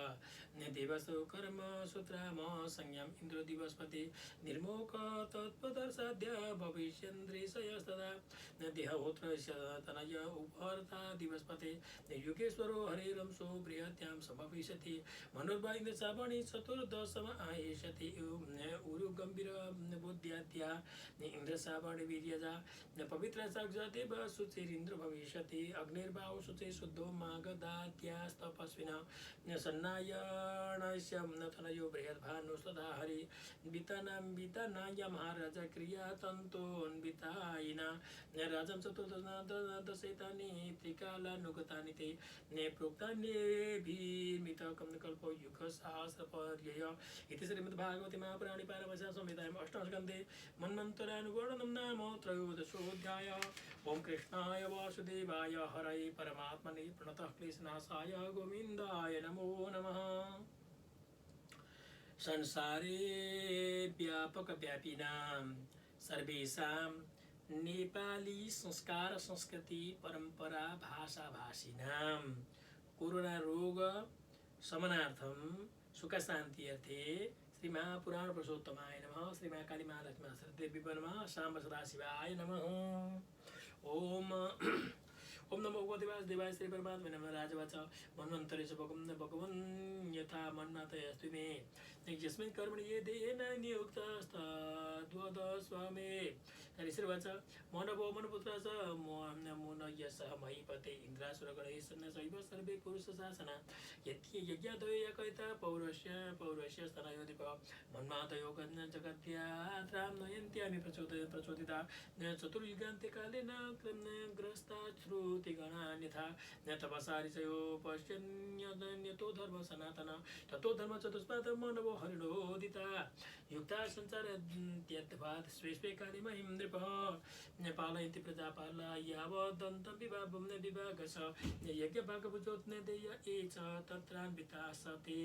देवसो कर्म सूत्राम संज्ञाम् इन्द्रो दिवस्पति निर्मोक तत्पदर्शाद्य भविष्यन्द्रेशयस्तदा देहहोत्रस्य तनय उपहर्ता दिवस्पते युगेश्वरो हरेरंसो बृहत्यां समभविष्यति मनोर्वा इन्द्रसावर्णी चतुर्दशम आयेष्यति उरुगम्भीर बुद्ध्याद्या इन्द्रसावर्णी वीर्यजा पवित्र साक्षादेव शुचिरिन्द्र भविष्यति अग्निर्भाव शुचि शुद्धो मागधाद्यास्तपस्विना सन्नायणस्य तनयो बृहद्भानुस्तदा हरि बीतानाय महाराज क्रियातन्तोन्वितायिना राजं चतुर्दशेतानि त्रिकालानुगतानि ते प्रोक्तान्येभिर्मितकं कल्पो युगसहस्रपर्यय इति श्रीमद्भागवते महापुराणे पारमहंस्यां संहितायाम् अष्टमस्कन्धे मन्वन्तरानुवर्णनं नाम त्रयोदशोऽध्याय। ओम कृष्णाय वासुदेवाय हरये परमात्मने प्रणतः क्लेशनाशाय गोविन्दाय नमो नमः। संसारे व्यापकव्यापिनां सर्वेषां नेपाली संस्कार संस्कृति परंपरा भाषा भाषिणां कोरोना रोग शमनार्थं सुख शांति अर्थे श्री महापुराण पुरुषोत्तमाय नमः। श्री महाकाली महालक्ष्मी सरस्वती नमः। शांब सदाशिवाय नमः। ओम ओम नमो भगवते वासुदेवाय श्री परमात्मने नमः। राजवाच मन्वन्तरेषु भगवन् यथा मन्नातयस्तु मे यस्मिन् कर्मणि ये देहेन नियुक्तस्तद्वदस्व मे। ऋषिर्वाच मनवो मनपुत्र च मुनयसः महीपते इन्द्रासुरगणैः सैव सर्वे पुरुषशासना यज्ञादयो यकैता पौरस्य स्तनयोदिप मन्मादयो जगत्यात्रां नयन्त्यामि प्रचोदिता चतुर्युगान्ते कालेन ग्रस्ता श्रुतिगणान्यथा तपसा ऋषयो पश्यन्यतो धर्म सनातन ततो धर्म चतुष्पाद मनवो हरिणोदिता युक्ता संसार त्यक्त्वा स्वे स्वे काले महिं नृपः पालयन्ति प्रजापाला यावदन्तं विभागश यज्ञभागभुजोत्नेदेय ये च तत्रान्विता सते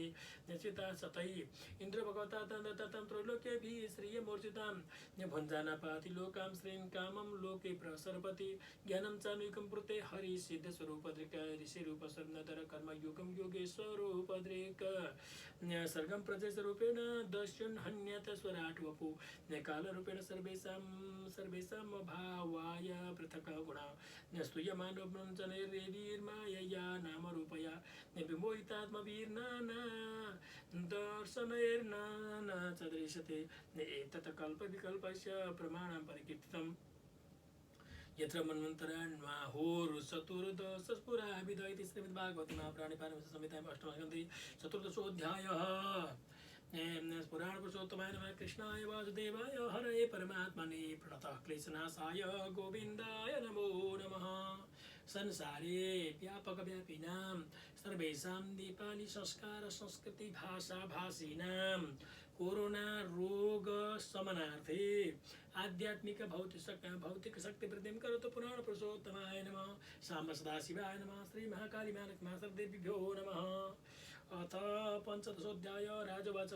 स्विता सतै इन्द्रभगवता ततं त्रैलोक्यभिः श्रियमूर्जितां भुञ्जानापाति लोकां श्रीं कामं लोके प्रसरपति ज्ञानं चानुकं पुरते हरिसिद्धस्वरूपदृक् ऋषिरूपस्वर्णधर कर्मयुगं योगेश्वरूपदृक् सर्गं प्रजयस्वरूपेण दस्युन् हन्यत स्वराट् वपु कालरूपेण सर्वेषां भावाय पृथक् गुणा स्तूयमानो ब्रह्मचर्यैर्मायया नामरूपया विमोहितात्मवीर्नाना दर्शनैर्न च दृश्यते एतत् कल्पविकल्पस्य प्रमाणं परिकीर्तितम् यत्र मन्वन्तरान्माहोरुचतुर्दशस्पुराभिध इति श्रीमद्भागवते महापुराणे पारमहंससंहितायाम् अष्टमस्कन्धे चतुर्दशोऽध्यायः पुराणपुरुषोत्तमाय नमः कृष्णाय वासुदेवाय हरये परमात्मने प्रणतः क्लेशनाशाय गोविन्दाय नमो नमः संसारे व्यापकव्यापिनां सर्वेषां नेपाली संस्कार संस्कृति भाषा भाषिणां कोरोना रोग शमनार्थे आध्यात्मिक भौतिक शक्ति वृद्धिं करोतु पुराण पुरुषोत्तमाय नमः साम्ब सदाशिवाय नमः श्री महाकाली महालक्ष्मी सर्वेभ्यो नमः अथ पंचदशोऽध्याय राजवाच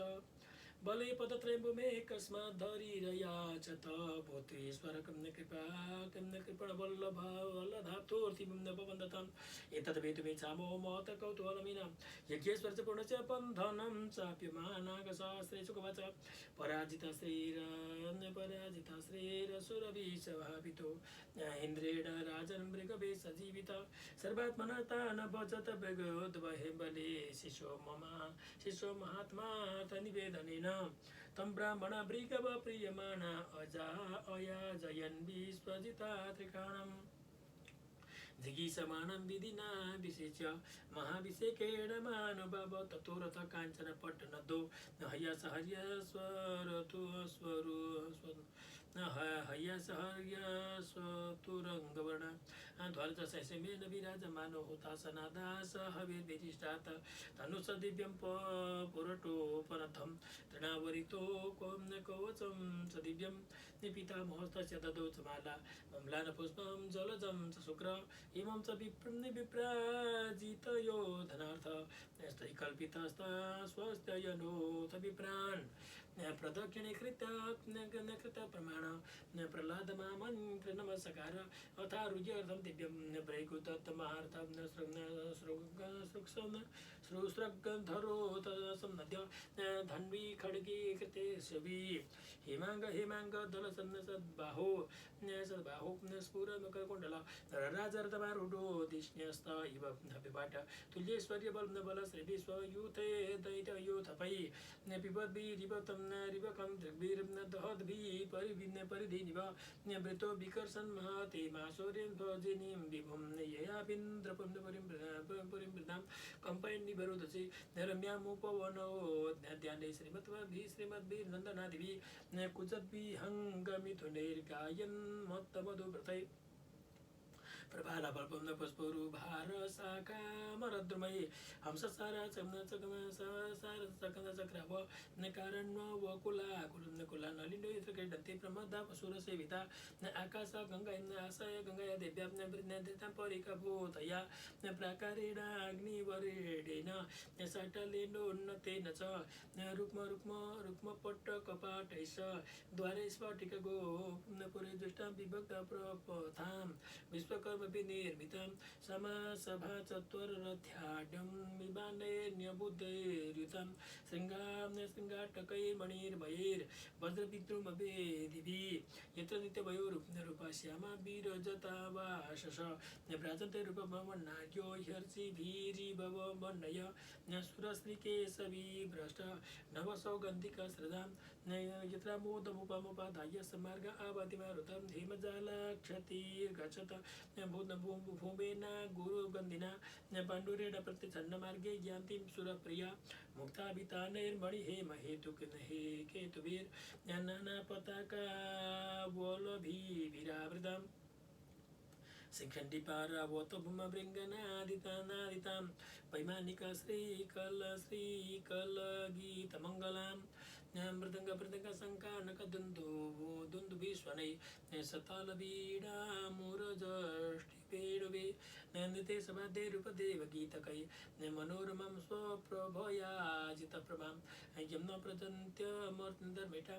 बले पदत्रयम्बुमे कस्मात् धरीरयाचत भूतेश्वर कृपण वल्लभाप्तोऽर्थिमुन्दपवन्दतम् एतद् वेतुमेच्छामो मत कौतूहलमीनां यज्ञेश्वर च पूर्णस्य बन्धनं चाप्यमानागशास्त्रे सुखवच पराजिता श्रीरसुरभिषभावितो इन्द्रेण राजन् मृगभे सजीविता सर्वात्मना तान् भजत भगवद्वहे बले शिशो महात्मा निवेदनेन तं ब्राह्मण भृगव प्रीयमाण अयाजयन् विश्वजिता त्रिकाणम् जिगीषमाणं विधिना विशेष्य महाभिषेकेण मानुभाव ततो रथ काञ्चन पट्टनदो हयसहर्यस्वतुरङ्गवर्ण ध्वरजशैशमेन विराजमानो हुतासनादास हविर्विधिष्ठात् धनुष दिव्यं पुरटोपरथं तृणावरितो कवचं स दिव्यं निपितामहस्तस्य ददौ च माला मम्लानपुष्पं जलजं च शुक्र इमं च विप्राजितयो धनार्थ स्तैकल्पितस्ता स्वस्तयनोऽथ विप्रान् प्रदक्षिणे कृत प्रमाण प्रह्लाद मामन्त्र नमस्कार अथारुह्यर्थं दिव्यं वैकुतत्तमार्थं श्रुस्रगन्धरोत सम्नद्य धन्वी खड्गी कृते शिवी हेमांग दलसन्नसद्बाहो सद्बाहो स्फुरमुखकुण्डल राजर्धमारूढो दिष्ण्यस्त इव विपाट तुल्येश्वर्य बल श्री विश्वयूथे दैत्ययूथपै पिबद्भिरिवतं रिवकं दृग्भिर्दहद्भिः परिधिनिव वृतो विकर्षन् महते माशौर्यं भजिनीं विभुं ययाभिन्द्रपुरीं वृद्धां कम्पयन्निवरुदसि रम्यामुपवनो ध्याने श्रीमद्भिर्नन्दनादिभिः कुजद्भिहङ्गमिथुनैर्गायन् मत्तमधुव्रतै प्रभालापल्पं न पुष्परुभार शाखामरद्रुमये हंससारा चक्रव कारण्यवकुला नलिनो यत्र क्रीडन्ति प्रमदा पशुरसेविता आकाश आशय गङ्गया देव्या वृद्धां परिकभूतया प्राकारेणाग्निवरेणेन सटलेनोन्नतेन च रुक्मपट्टकपाटैश्च द्वारे स्फटिकगोपुरे दुष्टां विभक्ता प्रपथां विश्वकर्म विनिर्मितं समासभा चत्वरथ्याढ्यं विमानैर्न्यबुद्धैर्युतं शृङ्गारवज्रपितृमभेदिभिः यत्र नित्यवयोरूपश्यामा विरजतावाशस भ्राजन्ते रूपभवन्नाट्यो ह्यर्षिभिरिभवन्नय सुरश्रीकेशविभ्रष्ट नवसौगन्धिकश्रदां यत्र मोदमुपमुपादाय समार्ग आवातिमारुतं धीमजालक्षतिर्गच्छत भूमेन गुरुगन्धिना पाण्डुरेण प्रत्यच्छन्नमार्गे यान्तिं सुरप्रिया मुक्ताभितानैर्मणिहेम हेतुकेतुभिर्नानापताकावलभिरावृतां शिखण्डिपारावतभूमभृङ्गनादितां वैमानिका श्रीकलगीतमङ्गलां मृदङ्ग मृदङ्ग शङ्कानक दुन्दुभिस्वनै सतालवीणा मूरजष्टिपेडवे नृते सभादे रूपदेवगीतकै मनोरमं स्वप्रभयाजितप्रभां यं न प्रजन्त्यमर्तधर्मिटा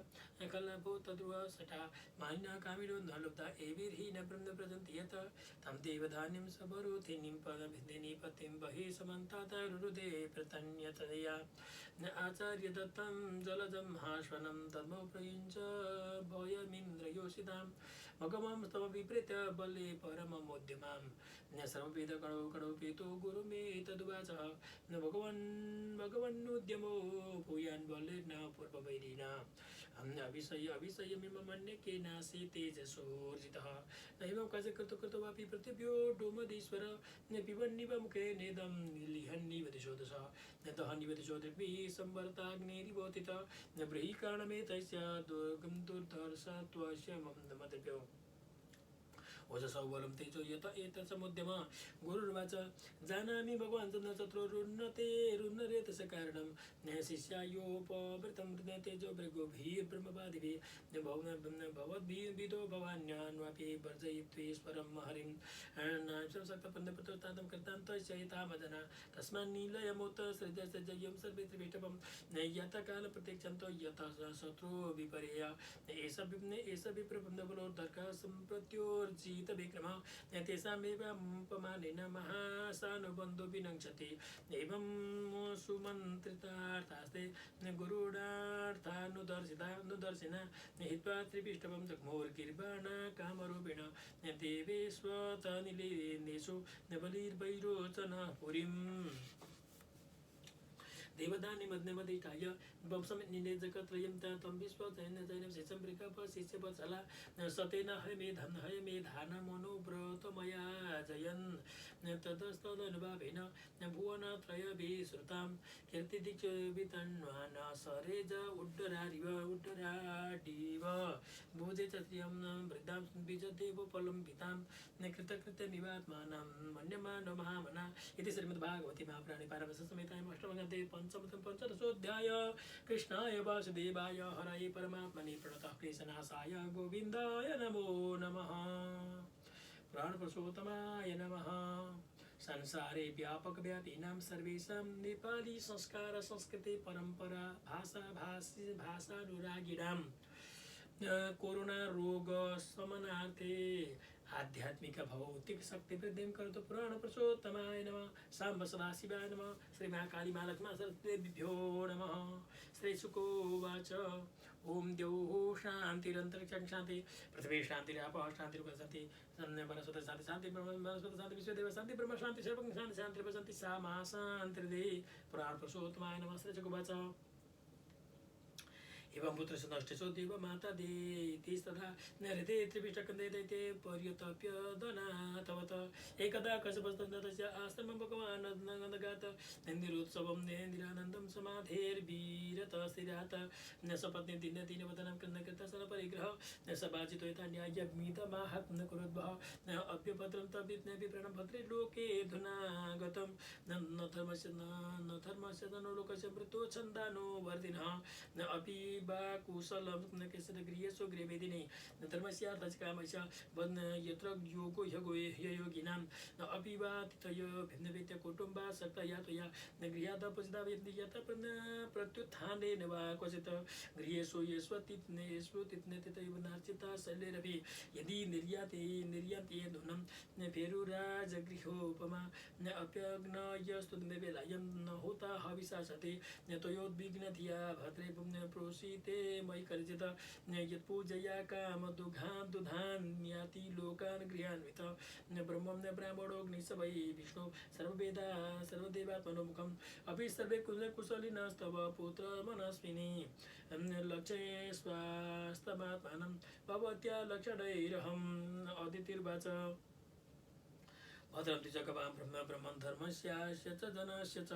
कलभो तद्रुवसटा मानिना कामिनो न लुब्धा एभिर्हि न प्रजन्ति यत तं देवधान्यं सबरोधिनीं पदभिधिनी पतिं बहि समन्तात् रुरुदे प्रतन्यतया आचार्य दत्तं जलजं हाश्वनं तद्मो प्रयुञ्च भयमिन्द्रयोषितां मगमं तव विपरीत्य बले परममोद्यमां सर्ववेद कणो कणो पीतो गुरु मे तदुवाच भगवन्नुद्यमो भूयान् बलेन पूर्ववैरिणा अभिषयमिममन्ये केनासि तेजसोर्जितः नैवं काजकृतो वापि पृथिव्यो डोमदीश्वर पिबन्निव मुखे नेदं लिहन्निव दिशोदश दहन्निव दिशोदृग्भिः संवर्ताग्नेरिवोतित ब्रहीकारणमेतस्य दुर्गं दुर्धर्षत्वस्य ममद्भ्यो ओजसौ बलं तेजो यत एतत्समुद्यम गुरुर्वाच जानामि भगवान् चन्द्रचत्रो रुन्नरे तस्य कारणं शिष्यायोपवृतं तेजो भृगुभिर्ब्रह्मवादिभिः भवद्भिदो भवान्यान्वापि वर्जयित्वेश्वरं हरिं सक्तपन्नप्रतोस्तादं कृतां तस्यैतामजना तस्मान्नीलयमुत सृजसजयं सर्वे त्रिभिटपं यतकालप्रत्यक्षन्तो यतः शत्रो विपर्यय एष विप्रबन्धबलोर्धर्कः सम्प्रत्योर्जि विक्रमः तेषामेव उपमानेन महासानुबन्धो विनङ्क्षति एवं सुमन्त्रितार्थास्ते गुरुणार्थानुदर्शिना हित्वा त्रिपिष्टवं जग्मोर्गिर्बाणा कामरूपेण देवेष्वतनिलेनेषु बलिर्वैरोचन पुरीम् देवदानिमध्यमधिष्ठाय वंशमिन्निने जगत्रयं तं विश्वजैनं शिष्यं शिष्यवत्सला सतेन हयमेधानमनुव्रतमया जयन् ततस्तदनुभावेन भुवनत्रयभिश्रुतां कीर्तिदिग्वितन्वान् सरेज उड्डराडिव भुजे च श्रियं वृद्धां बीजदेवफलं पितां कृतकृत्यमिवात्मानं मन्यमानो महामना इति श्रीमद्भागवते महापुराणे पारमहंससंहितायाम् अष्टमस्कन्धे पंचदशोऽध्याय कृष्णाय वासुदेवाय हरये परमात्मने प्रणतः क्लेशनाशाय गोविन्दाय नमो नमः प्राणपुरुषोत्तमाय नमः संसारे व्यापकव्यापिनां सर्वेषां नेपाली संस्कार संस्कृति परम्परा भाषानुरागिणां कोरोना रोग शमनार्थे आध्यात्मिक भौतिक शक्ति वृद्धिं करोतु पुराण पुरुषोत्तमाय नमः साम्ब सदाशिवाय नमः श्री महाकाली महालक्ष्मी सरस्वतीभ्यो नमः श्री शुकोवाच ओम द्यौः शान्तिरन्तरिक्षं शान्ति पृथिवी शान्तिरापः शान्तिरुपशान्ति वनस्पतिः शान्ति शान्ति वनस्पतिः शान्ति विश्वदेव शान्ति ब्रह्म शान्ति सर्वं शान्ति शान्तिरुपशान्ति सा मा शान्तिर्देहि पुराण पुरुषोत्तमाय नमः श्री शुकोवाच एवं पुत्रस्य नष्टेषु देव माता देतिस्तथा नरते त्रिभिष्टकन्दे दैते पर्यतप्य दनाथवत एकदा कश्यपस्तस्य आश्रमं भगवान् नन्दगात नन्दिरोत्सवं नेन्दिरानन्दं समाधेर्वीरतस्थिरात न सपत्नी दिनवदनं कृतसनपरिग्रह न सबाचितो यथा न्याय्यग्मितमाहत् न कुरुद्भः न अभ्यभद्रं तविप्रणं भद्रे लोके धुनागतं न धर्मस्य न लोकस्य मृत्यो छन्दानो वर्धिनः न अपि कुशलं न केसरगृहेषु गृहवेदिने न धर्मस्यार्थकामस्य वन् यत्र योगो योगिनां न अपि वा तिथय भिन्नवेत्य कुटुम्बा सक्तया त्वया न गृहादपचिता यत प्रत्युत्थानेन वा क्वचित् गृहेषु येष्वतिथ्नतिथैव नार्चिता शैलेरपि यदि निर्यान्ते धुनं न फेरुराजगृहोपमा न अप्यग्नयस्तु वेलायं न होता हविषा सते न त्वयोद्विग्नधिया भद्रे प्रोषिते मयि कर्जित यत्पूजया कामदुघान्याति लोकान् गृहान्वित ब्रह्मं न ब्राह्मणोऽग्निशवै विष्णु सर्वदेवात्मनोमुखम् अपि सर्वे कुशलिनस्तव पुत्र मनस्विनी लक्ष्ये स्वास्तमात्मानं भवत्या लक्षणैरहम् अदितिर्वाच भद्रं त्रिजगवां ब्रह्मं धर्मस्यास्य च जनस्य च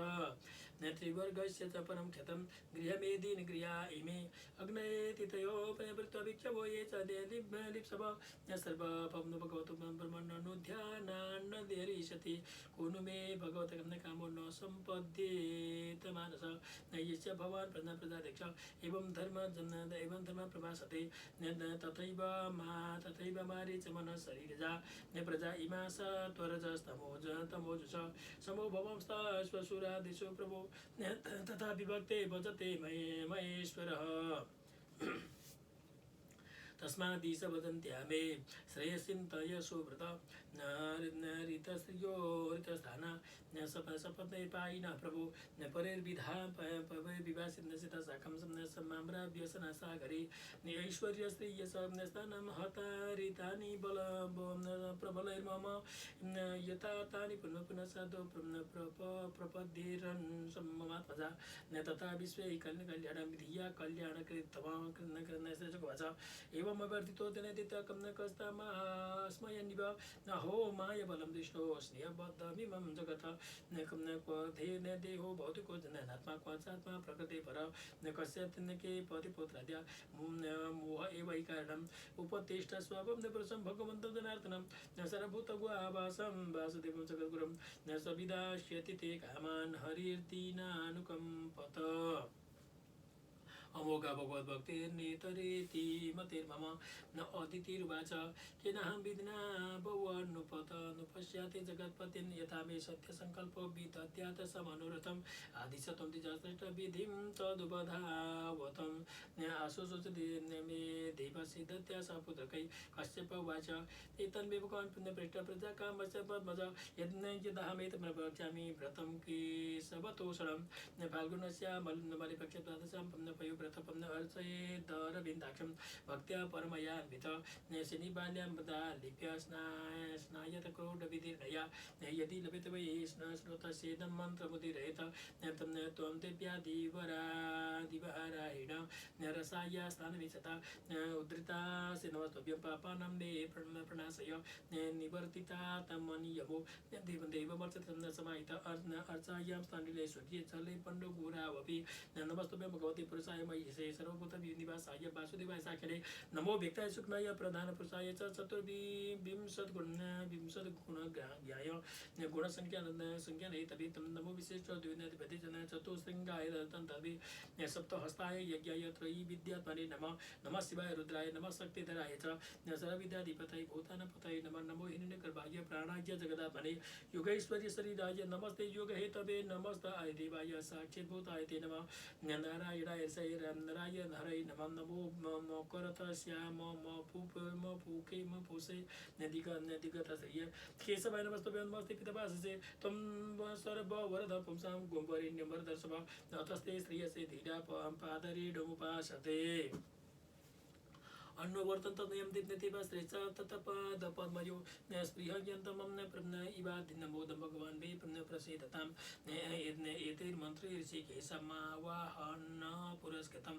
नेत्रिवर्गस्य च परं क्षतं गृहमेदीन् गृहा इमे अग्नये तिथयो प्रवृत्तवीक्षवो ये च लिप्सव सर्वपं भगवतो ब्रह्मण्यनुध्यानान्न देहरिष्यति कुनु मे भगवत कामो न सम्पद्येत मानस नयस्य भवान् प्रजाध्यक्ष एवं धर्म प्रभासते तथैव मारीच मन शरीरजा प्रजा इमा स त्वरजस्तमोजुष समो भवंस्तश्वसुरादिषु प्रभो तथा विभक्ते भजते महेश्वरः तस्मादीश वदन्त्या मे श्रेयसिन्तय सुव्रत ऋतस्थाना सपत्ने पायिन प्रभु परेर्विभासित शाखं समाम्राव्यसना सागरे ऐश्वर्यश्रेयसस्थानं हतारितानि प्रबलैर्मम यथा तानि पुनः पुनः साधु प्रपद्येरन् ममात्मजा तथा विश्वे कल्याणं विधिया कल्याणकृतवाच एवमवर्तितो दिनदितकं न कस्तास्मयन्निव न हो माय बलं दृष्टो स्नेहबद्धमिमं जगत् न क्वथे न देहो भौतिको जनात्मा क्वाचात्मा प्रकृते पर न कस्यात् न के पतिपुत्राद्या मोह एव कारणम् उपतिष्ठ स्वभं न पुरुषं भगवन्तं जनार्दनं न सर्वभूतगुहावासं वासुदेवं जगद्गुरुं न सविदास्यति ते कामान् हरिर्दीनानुकम्पत अमोघ भगवद्भक्तिर्नेतरेति मतिर्मम न अदितिरुवाच केनाहं विधिना भवन्नुपश्याते जगत्पतिं यथा मे सत्यसङ्कल्पो विदद्यात् समनुरथम् आदिशतं द्विजश्रेष्ठविधिं तदुपधावतं आशुशोचति मे देवसिद्धत्या सपुत्रकै कश्यप उवाच एतन्मे भगवान् पुण्यपृष्ठप्रजाकामस्य पद्मज यदहमेतं प्रवक्ष्यामि व्रतं केशवतोषणं फाल्गुनस्य बलिपक्षद्वादशां पयो व्रतपं अर्चयेदरविन्दाक्षं भक्त्या परमयान्वित शनिबाल्यां वदा लिप्य स्नायत क्रोडविधिर्नया यदि लभ्यते वै श्रोतस्येदं मन्त्रमुदिरेत त्वं देव्या दिवरारायण रसाय स्नानमिच्छता उद्धृता नमस्तभ्यं पापानं मे प्रणाशय निवर्तिता तमनियमो देववर्चतं समाहित अर्चायां स्नानिले सूर्ये जले पण्डुगुरावपि नमस्तभ्यं भगवती पुरुषाय मयिषे सर्वभूतनिवासाय वासुदेवाय साक्षरे नमो व्यक्ताय सूक्ष्माय प्रधान पुरुषाय च चतुर्विंशद्गुणज्ञाय गुणसंख्यानहि तं नमो विशिष्ट द्विनाधिपति जन चतुःशृङ्गाय तन्तवे सप्तहस्ताय यज्ञाय त्रयी विद्यात्मने नमः शिवाय रुद्राय नमः शक्तिधराय च सर्वविद्याधिपतये भूतानापतये नमो हिरण्यगर्भाय प्राणाय जगदात्मने योगैश्वर्य शरीराय नमस्ते योगहेतवे नमस्ताय देवाय साक्षिभूताय ते नमः नारायणाय नराय हरये नमो करतश्याम पूके पूषे नदिगतश्रिय केशवाय नमस्तभ्यं नमस्ते पितपाशसे त्वं सर्ववरद पुंसां गोमवरेण्यं वरदर्शभ नतस्ते श्रियसे धीरा पादरेणुमुपासते अन्नवर्तन तदयं दिव्यतिवा श्रेष्ठ ततपादपद्मयो स्पृहयन्तमं इवादिनमोदं भगवान् वे प्रसीदतां एतैर्मन्त्रे ऋषिकेशमावाहन पुरस्कृतं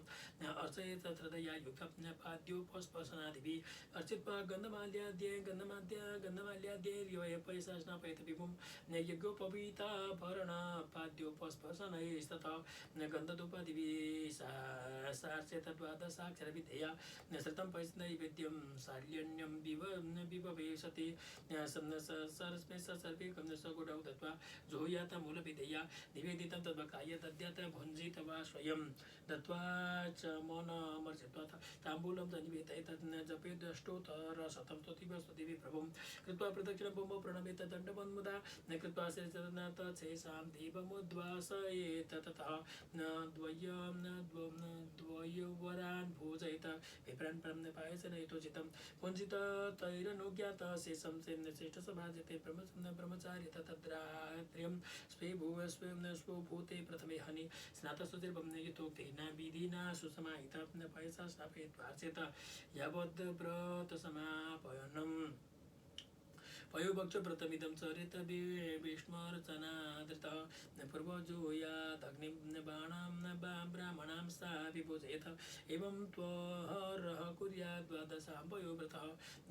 अर्चयेत हृदया युक्तं पाद्योपस्पर्शनादिभिः अर्चित्वा गन्धमाल्याद्यैर्यपयशासनापयत विभुं यज्ञोपवीता भरण पाद्योपस्पर्शनैस्ततः गन्धधूपादिभिः सार्चेत द्वादशाक्षरविधेया श्रुतं पैस्नैवेद्यं शाल्यन्यं विभवेशति सरस्मै सर्वे सगुणौ दत्त्वा जुहुयात मूलविधेया निवेदितं तद्भक्ताय दद्यात् भुञ्जीत वा स्वयं दत्त्वा च मौनमर्जित्वा ताम्बूलं निवेदयेत् जपेदष्टोत्तरशतं स्तुतिभिः प्रभुं कृत्वा प्रदक्षिणं भूमौ प्रणमेत दण्डवन्मुदा न कृत्वा शेषां देवमुद्वासयेत् ततः द्वयोवरान् भोजयेत विप्रान् पायसनयतोचितं पुञ्जित तैरनुज्ञात शेषं श्रेष्ठसभाजते ब्रह्मचार्य तद्रात्र्यं स्वे स्वभूते प्रथमे हनि स्नातसुतिर्भं यथोक्तेन विधिना सुसमाहित पायसा स्नापयित्वार्चेत यावद्व्रतसमापयनम् पयोभक्षव्रतमिदं चरित विष्णुर्चनादृतः पूर्वजूयादग्निं ब्राह्मणां सा विभूजयेत एवं त्वहरः कुर्यात् द्वादशां पयोव्रतः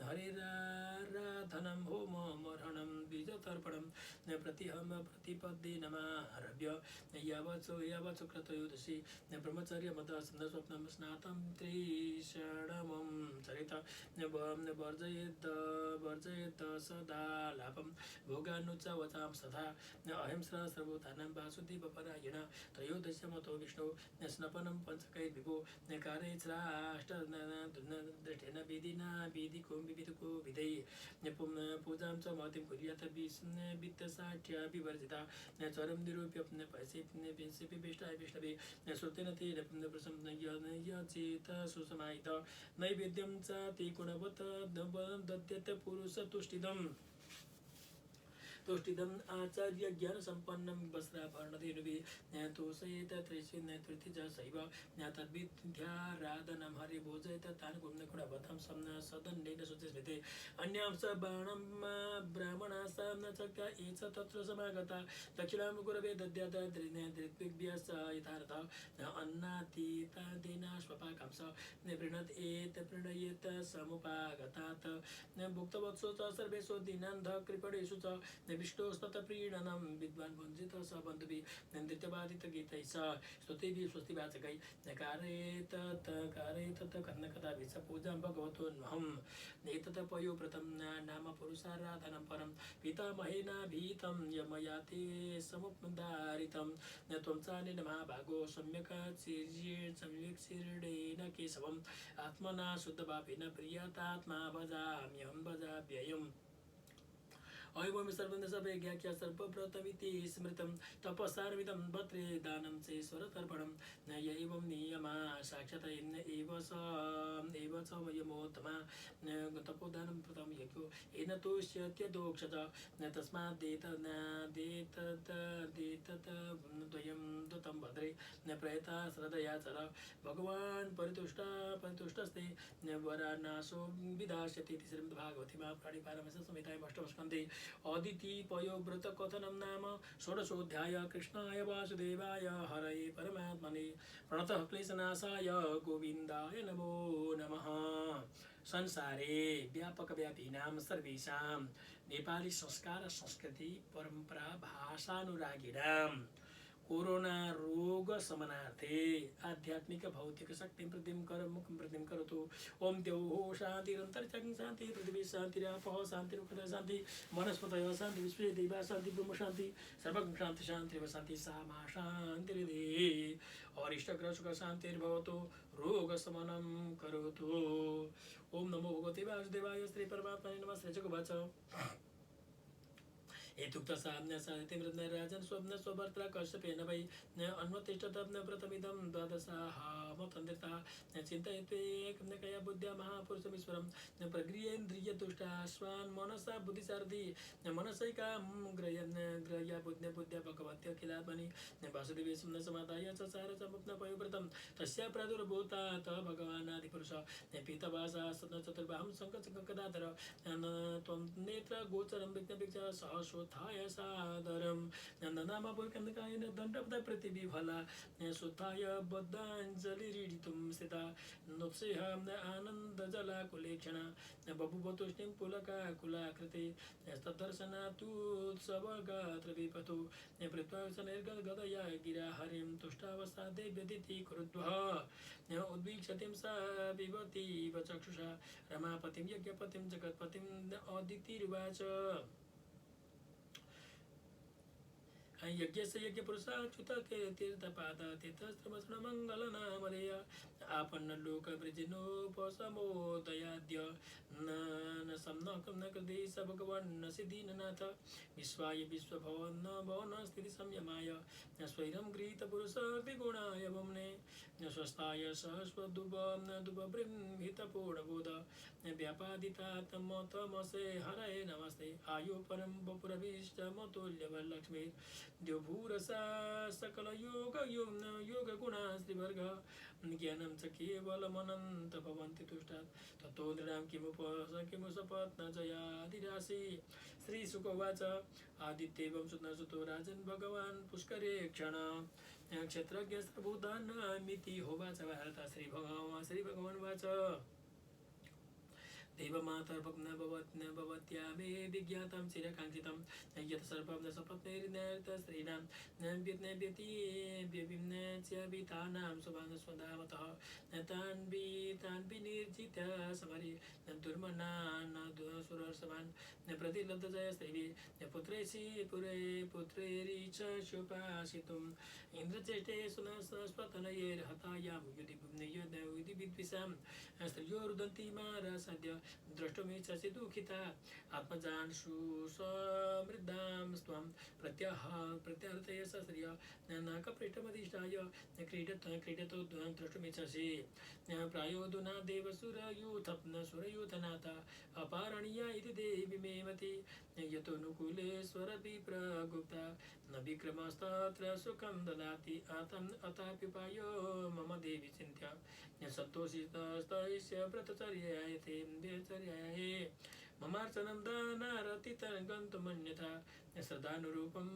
हरिराराधनं होममर्हणं बीजतर्पणं प्रतिहम प्रतिपद्ये नमारभ्य यावत्सु क्रतयोदशी ब्रह्मचर्य मद स्वप्नं स्नातं त्रिषणमं चरित वर्जयेत सदा लाभं भोगानुच्चवचां सदा अहिंसा सर्वभूतानां वासुदेवपरायण त्रयोदशमतो विष्णु स्नपनं पंचकैर्विभो कार्यैश्राष्टदृष्टेन विधिना विधिको विधै पूजां च महतिं कुर्यात् वित्तसाठ्या विवर्जिता चरं निरूप्य विष्टाय विष्णवे श्रुतेन तेन यचेत सुसमाहित नैवेद्यं च ते गुणवत् दद्यत पुरुषतुष्टिदम् तुष्टिदम् आचार्य ज्ञान संपन्नं वस्त्राभरणधेनुभिः तोषयेत त्रिथिज सैव तद्विद्याराधनं हरिभोजयेत तान् गुणवतां सदन्नेन शुचिस्मृते अन्यां स बाणं ब्राह्मणासां न चक्र एष तत्र समागता दक्षिणां गुरवे दद्यात् धृत्विभ्यः स यथार्थ अन्नातीतादेनाश्वपाकं स प्रणयेत समुपागतात् भुक्तवत्सो च सर्वेषु दीनान्ध कृपणेषु च विष्णोस्तप्रीणनं विद्वान् भुञ्जित स बन्धुभिः नृत्यवादित गीतैः स स्तुतिभिः स्वस्तिवाचकैः कारयेतत् कन्नकदाभिः स पूजां भगवतोऽन्वहम् एतत् पयोव्रतं नाम पुरुषाराधनं परं पितामहेनाभीतं यमया ते समुपधारितं त्वं चानेन महाभागो सम्यक् शीर्णेन केशवम् आत्मना शुद्धभावेन प्रियतात्मा भजाम्यहं भजाभ्ययम् अयं सर्वज्ञाख्या सर्वव्रतमिति स्मृतं तपसारविदं भद्रे दानं चेश्वरतर्पणं एवं नियमा साक्षात् एव च वयमोत्तमा तपोदानं प्रथम यज्ञो येन तुष्यत्यदोक्षत तस्मादेतद्वयं दुतं भद्रे प्रयता श्रद्धया चर भगवान् परितुष्टस्ते वरानाशो विदास्यति श्रीमद्भागवते महापुराणे संहितायाम् अष्टमस्कन्धे अदिति पयोव्रत कथनं नाम षोडशोऽध्याय कृष्णाय वासुदेवाय हरये परमात्मने प्रणतः क्लेशनाशाय गोविन्दाय नमो नमः। संसारे व्यापकव्यापीनां सर्वेषां नेपाली संस्कार संस्कृति परम्परा भाषानुरागिणां कोरोना रोग समनार्थे आध्यात्मिक भौतिक शक्तिं वृद्धिं करोतु। ओम द्यौः शान्तिरन्तरिक्षं शान्ति पृथिवी शान्तिरापः शान्तिरुषधयः शान्ति वनस्पतयः शान्ति विश्वे देवाः शान्ति ब्रह्म शान्ति सर्वं शान्ति शान्तिरेव शान्ति सा मा शान्तिरिति। अरिष्टग्रह सुख शान्तिर्भवतु रोगशमनं करोतु। ओम नमो भगवते वासुदेवाय श्री परमात्मने नमः। श्री जगुवाच राजन स्वप्न स्वभर्त्रा कश्यपेन वै अन्वतिष्ठतं व्रतमिदं द्वादशामतन्द्रिता चिन्तयित्वेकया बुद्ध्या महापुरुषमीश्वरं प्रगृहेन्द्रियतुष्टाश्वान् मनसा बुद्धिसारथि मनसैकां ग्रह्या बुद्ध्या भगवत्यखिलात्मनि वासुदेवे समादाय चचार पयोव्रतं तस्या प्रादुर्भूतात् भगवानादिपुरुष पीतवासा चतुर्बाहं शङ्खचक्रगदाधर त्वं नेत्र गोचरं विघ्नभिक्षा सहस्रोत्थाय सादरं नन्दनामपुरकन्दकायेन दण्डपद प्रतिविफला सुत्थाय बद्धाञ्जलिरीडितुं स्थिता नोत्सेह आनन्दजलाकुलेक्षणा बभुवतुष्टिं पुलकाकुलाकृते तद्दर्शनातुत्सवगात्रविपतु पृथ्वासनिर्गदगदया गिरा हरिं तुष्टावस्था देव्यदिति कुरुद्वः उद्वीक्षतिं सा विभतीव चक्षुषा रमापतिं यज्ञपतिं जगत्पतिं अदितिरुवाच यज्ञस्य यज्ञपुरुषाच्युत तीर्थपाद तीर्थस्त्रमसृणमङ्गलनामधेय आपन्नलोकवृजिनोपसमोदयाद्य न सम्नकं न कृते स भगवन् सिद्धिनाथ विश्वाय विश्वभवन भवन स्थिति संयमाय स्वैरं गृहीतपुरुष विगुणाय वम्ने स्वस्थाय सहस्वदुबृंहितपूर्णबोध व्यापादितात्मतमसे हरये नमस्ते आयु परं वपुरभीष्टमतुल्यवल्लक्ष्मी द्योभूरसा सकलयोगगुणा श्रीवर्ग ज्ञानं च केवलमनन्त भवन्ति तुष्टात् ततो नृणां किमुपसपत्न जयादिराशि। श्रीशुकोवाच आदित्येवं सुतो राजन् भगवान् पुष्करे क्षण क्षत्रज्ञ सर्वभूतानामिति होवाच भारत। श्रीभगवान् वाच देवमातर्भग्न भवत्या मे विज्ञातं चिरकाङ्क्षितं यत् सर्वं न सपत्नैर्नर्तस्त्रीणां न व्यभिन्नच्यभितानां सुभानस्वधावतः न तान् विनिर्जित्य समरे न दुर्मना न सुरसमान् न प्रतिलब्धजय स्त्रीभिः न पुत्रैरीच शुपासितुम् इन्द्रचेष्टे सुनस्पतनयैर्हतायां युधि विद्विषां स्त्रियो रुदन्ति मारसद्य द्रष्टुमिच्छसि दुःखिता आत्मजान्षु समृद्धां त्वं प्रत्यहृतय सस्त्रिय नाकपृष्ठमधिष्ठाय क्रीडतो द्रष्टुमिच्छसि प्रायोदुना सुरयूथनाथ अपारणीया इति देवी मे मति यतोऽनुकूलेश्वरविप्रगुप्ता न विक्रमस्तत्र सुखं ददाति अताप्युपायो मम देवी चिन्त्य सन्तोषितस्तैस्य व्रतचर्यायते व्यचर्याये ममार्चनं दानारतितं गन्तुमन्यथा श्रद्धानुरूपं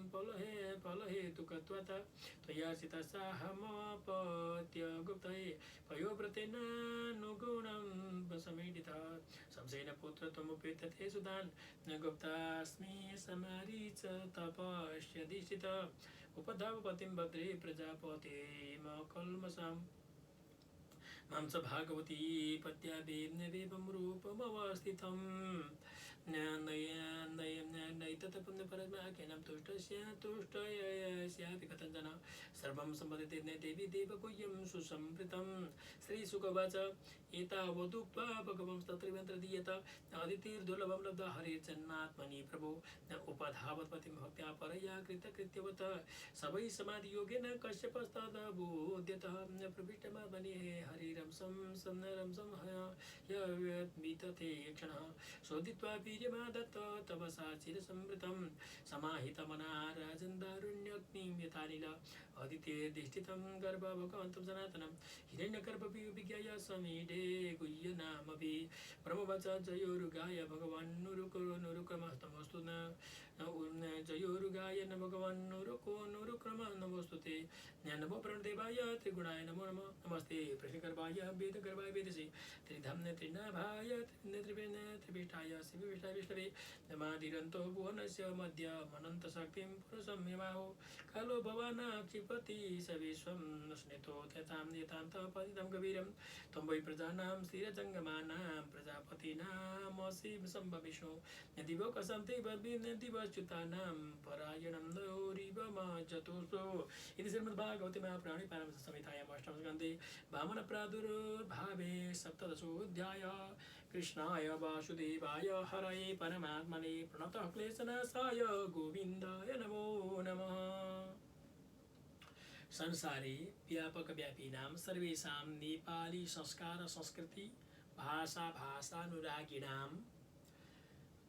फलहेतुकत्वता त्वयार्चितस्साहमपत्य गुप्तये पयोव्रतेन नुगुणं समीडितः संशयेन पुत्र त्वमुपेतते सुदान् न गुप्तास्मि समारीच तपस्यधिष्ठित उपधावपतिं भद्रे प्रजापतिमकल्मषाम् मां च भागवती पत्यावेवं रूपमवस्थितं नैतत्परमाख्यानं तुष्टस्यापि कथञ्चन सर्वं सम्पदते देवी देवगुह्यं सुसंवृतं श्रीशुकवाच एतावदुक्त्वा भगवं तत्रैवन्तर्दीयत अदितिर्दुर्लभं लब्धा हरिर्जन्मात्मनि प्रभो न उपधावत्पतिं भक्त्या परया कृतकृत्यवत सवै समाधियोगेन कश्यपस्तदबोध्यतः प्रविष्टमात्मनि हरिरंसं यत्मितते क्षणः शोधित्वा वीर्यमादत्त तपसा चिरसंवृतं समाहितमना राजन्दारुण्यग्निं यथानिल अदितेर्धिष्ठितं गर्भ भगवन्तं सनातनं हिरण्यगर्भविज्ञाय समीडे गुह्यनामभि ब्रह्मवच जयोरुगाय भगवन्नुरुक्रमस्तमस्तु न जयोरुगाय न भगवन्नुरुक्रम नमोऽस्तु ते नमो प्रणदेवाय त्रिगुणाय नमो नमः नमस्ते प्रश्नगर्भाय वेदगर्भाय वेदसे त्रिधम्न त्रिनाभाय त्रिविष्टाय शिवविष्टाय विष्णवे नमादिरन्तो भुवनस्य मध्यमनन्तशक्तिं पुरुषं यमाहो कालो भवान् क्षिपति स विश्वं स्नितो यतान्तं गभीरं त्वं वै प्रजानां स्थिरजङ्गमानां प्रजापतीनामसि सम्भविष्णु दिवोकसं ते दिवच्युतानां परायणं नोरिवमजतोषु इति श्रीमद्भागवते महापुराणे पारमहंससंहितायाम् अष्टमस्कन्धे वामनप्रादुर्भावे सप्तदशोऽध्यायः कृष्णाय वासुदेवाय हरये परमात्मने प्रणतः क्लेशनाशाय गोविन्दाय नमो नमः। संसारे व्यापकव्यापिनां सर्वेषां नेपाली संस्कार संस्कृति भाषानुरागिणां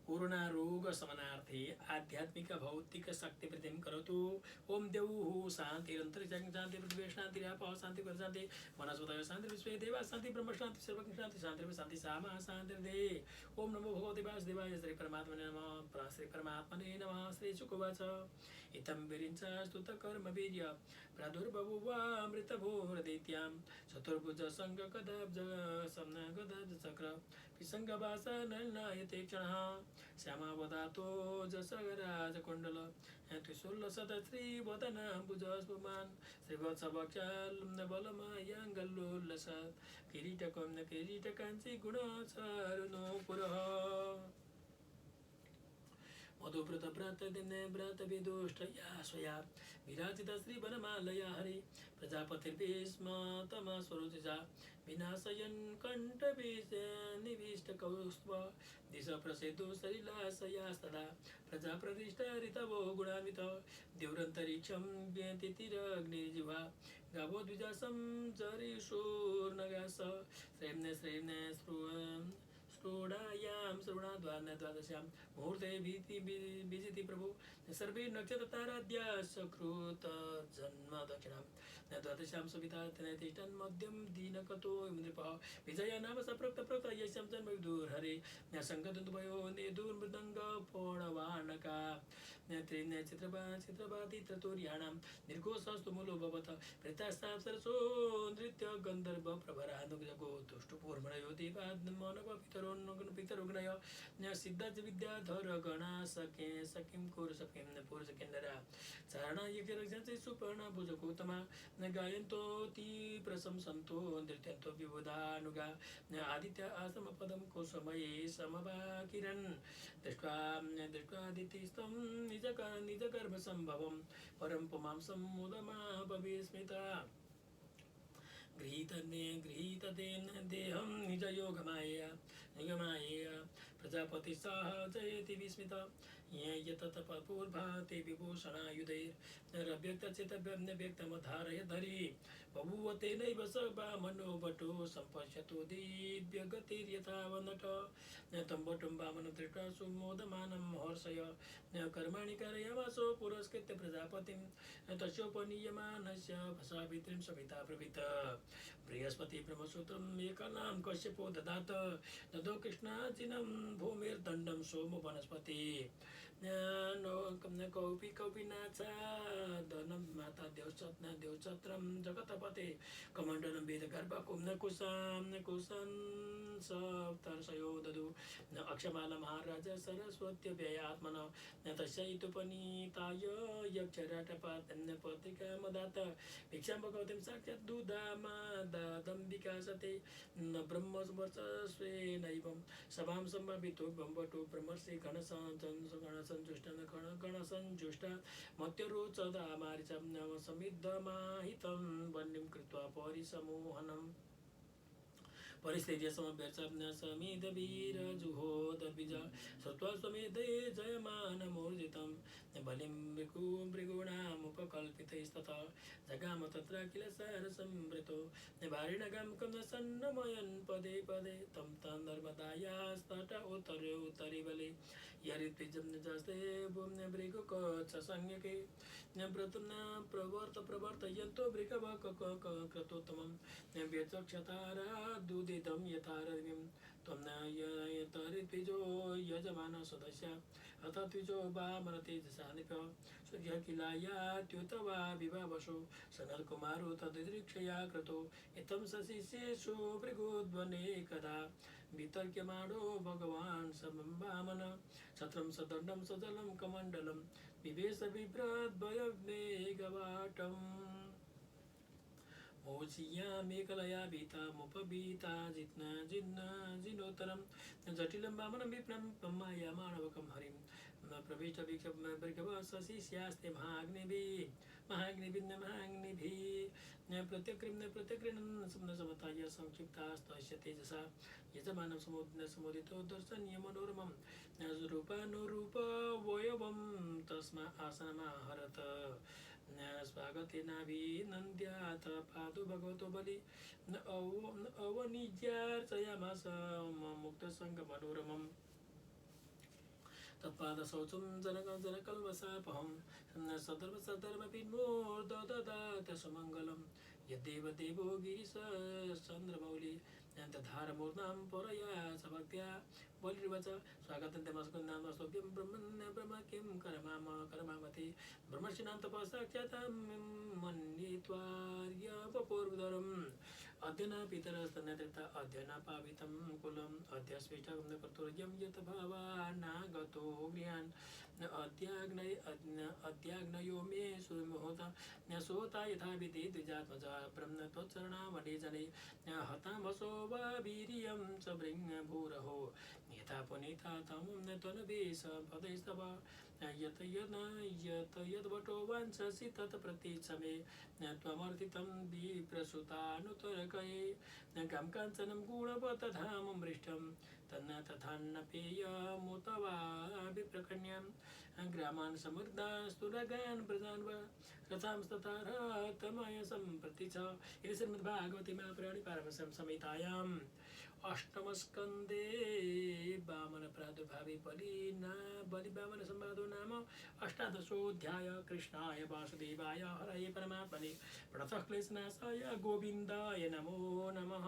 कोरोना रोग शमनार्थे आध्यात्मिक भौतिक शक्ति वृद्धिं करोतु। ओम द्यौः शान्तिरन्तरिक्षं शान्ति पृथिवी शान्तिरापः शान्ति शान्ति वनस्पतयः शान्ति विश्वे देवाः शान्ति ब्रह्म शान्ति सर्वज्ञ शान्ति शान्तिर्व शान्ति सामा शान्तिर्दे। ओम नमो भगवते वासुदेवाय श्री परमात्मने नमः। श्री परमात्मने नमः। श्री शुकवाच इतं विरिञ्च स्तुतकर्मवीर्य प्रादुर्बभूवामृतभूरदैत्यां चतुर्भुज संगकदब्ज समनगदब्ज चक्र पिसङ्गवासनयते क्षणः श्यामावदातो जसगराजकुण्डल त्रिशूलसदश्रीवदनाम्बुजस्पुमान् श्रीवत्सवक्षालबलमयाङ्गल्लोल्लसत् किरीटकाञ्ची गुणचरुणो पुरः मधुव्रतव्रतविदुष्टया स्वया विराजिता श्रीवनमालया हरे प्रजापतिर्भीष्मतमस्वरुचिजा विनाशयन् कण्ठविनिविष्टकौस्तुभ दिश प्रसेदु सलिलाशयास्तदा प्रजाप्रतिष्ठा गुणान्वित देवरन्तरिक्षं व्यतितिरग्निर्जिह्वा गावो द्विजासं जरिषूर्नगास श्रेम्ने स्फुडायां श्रवणाद्वादश्यां मुहूर्ते विजिति प्रभु सर्वे नक्षत्रताराद्या सकृत जन्म दक्षिणां द्वादश्यां सविता तिष्ठन् मध्यं दीनकतो नृपः विजय नाम सप्रक्त यस्यां जन्म विदुर्हरे संगतुभयो निदुर्मृदङ्ग पौणवानका चित्रपाति त्रतुर्याणां निर्घोषस्तु मूलो भवत प्रेतास्तां सरसो नृत्य गन्धर्व प्रभरानुग्रगो तुष्टुपूर्मणयो देवात्मनव पितरोग्नय सिद्धाच विद्याधर गणा सखिं कुरुसखिं पुरुषकिन्नरा चारणा यज्ञरक्षन्ते सुपर्ण भुजकोत्तमा गायन्तोति प्रशंसन्तो नृत्यन्तो विबुधानुगा आदित्य आश्रमपदं कुसुमये समवाकिरन् दृष्ट्वादितिस्तं निजकर्मसम्भवं परं पुमांसं मुदमा भवेस्मिता गृहीततेन देहं निजयोगमायया प्रजापतिस्साह जयति विस्मिता यततपूर्भाते विभूषणायुधैरव्यक्तचितव्यक्तमधारय धरी बभूव तेनैव स वामनो भटो सम्पश्यतो दिव्यगतिर्यथा वनट तं भटं वामनं दृष्ट्वा सुमोदमानं हर्षय कर्माणि कारयामासो पुरस्कृत्य प्रजापतिं तस्योपनीयमानस्य सावित्रीं सविता ब्रवीत बृहस्पति ब्रह्मसूत्रम् एकनां कश्यपो ददात ददो कृष्णाजिनं भूमिर्दण्डं सोमो वनस्पति कौपिनाचादनं माता देवछत्रं जगतपते कमण्डलं वेदगर्भकुं न कुशां सप्तर्षयो ददु न अक्षमाला महाराज सरस्वत्यव्ययात्मन न तस्यैतुपनीताय यक्षराटपत्रिकामदात भिक्षां भगवतीं साक्षात् दुधामादादं विकासते न ब्रह्मवर्चस्वेनैवं सभां सम्भावितो बम्बटो ब्रह्मर्षि गणसञ्जुष्टा मत्यरोचदा मारिचं समिद्धमाहितं वह्निं कृत्वा परिसमोहनम् परिस्थित्य समीदवीरजुहोदद्विज श्रुत्वा स्वमेधे जयमानमूर्जितं बलिं भृगूणामुपकल्पितैस्तथा जगाम तत्र किल सारसंवृतो वारिणगं सन्नमयन् पदे पदे तं नर्मदायास्तट उत्तरे बले यरित्विजस्ते भृगुकसंज्ञके प्रवर्तयन्तो भृगवक्रतोत्तमं व्यचक्षतारा दुदितं यथारविं त्वं न यतरित्विजो यजमान सदस्य अथ त्विजो वामनतेजसा नृप सूर्यः किलायात्युत वा विभावशो सनत्कुमारो तदृक्षया कृतो इत्थं सशिष्येषु भृगुध्वने कदा वितर्क्यमाणो भगवान् वामन छत्रं सदण्डं सजलं कमण्डलं विवेश बिभ्रद्भयमेघवाटम् मोचिया मेखलया भीतामुपभीता जिनोत्तरं जटिलं वामनं विप्नं मायामाणवकं हरिं प्रविष्टभिक्षभृगव सशिष्यास्ते महाग्निभिः प्रत्यकृणन् समताय संक्षिप्तास्तस्य तेजसा यजमानं समुदितो दर्शनीय मनोरमं रूपानुरूपवयवं तस्मा आसनमाहरत स्वागतेनाभिनन्द्याथ पादो भगवतो बलि अवनिज्यार्चयामास मुक्तसङ्गमनोरमम् तत्पादशौचं जनकल्वसापहं सदर्भविन्मोर्ददात सुमङ्गलं यद्देव देवो गिरिशचन्द्रमौलि दधारमूर्नां परया सभक्त्या बलिर्वच स्वागतं तमस्कन्नामस्तोभ्यं ब्रह्म किं करमामते ब्रह्मर्षिणां तपसाक्षातां मन्येत्वार्यवपूर्वधरम् अद्य न पितरस्तन्यतीर्थ अद्य न पावितं कुलम् अद्य स्वेष्टं न कर्तुर्यं यत् भावानागतो गृहान् अद्याग्नयो मे सुमुहूर्ता न्यसोता यथा विधि द्विजात्मजा ब्रह्म त्वच्चरणामणि जने हतामसो वा वीर्यं च भूरहो यथा पुनीता तं त्वनवेश पदैस्तव यत् यद्वटो वाञ्छसि तत् प्रतीक्षमे त्वमर्थितं विप्रसुतानुतरकये गं काञ्चनं गुणवतधामं मृष्टं तन्न तथान्नपेयमुत वा विप्रकन्यां ग्रामान् समृद्धास्तु रगान् व्रजान् वा रथांस्तथा रथमय सम्प्रति च इति श्रीमद्भागवते महापुराणे पारमहंस्यां संहितायाम् अष्टमस्कन्धे वामन प्रादुर्भावे बलि वामन संवादो नाम अष्टादशोऽध्याय। कृष्णाय वासुदेवाय हरये परमात्मने प्रणतः क्लेशनाशाय गोविन्दाय नमो नमः।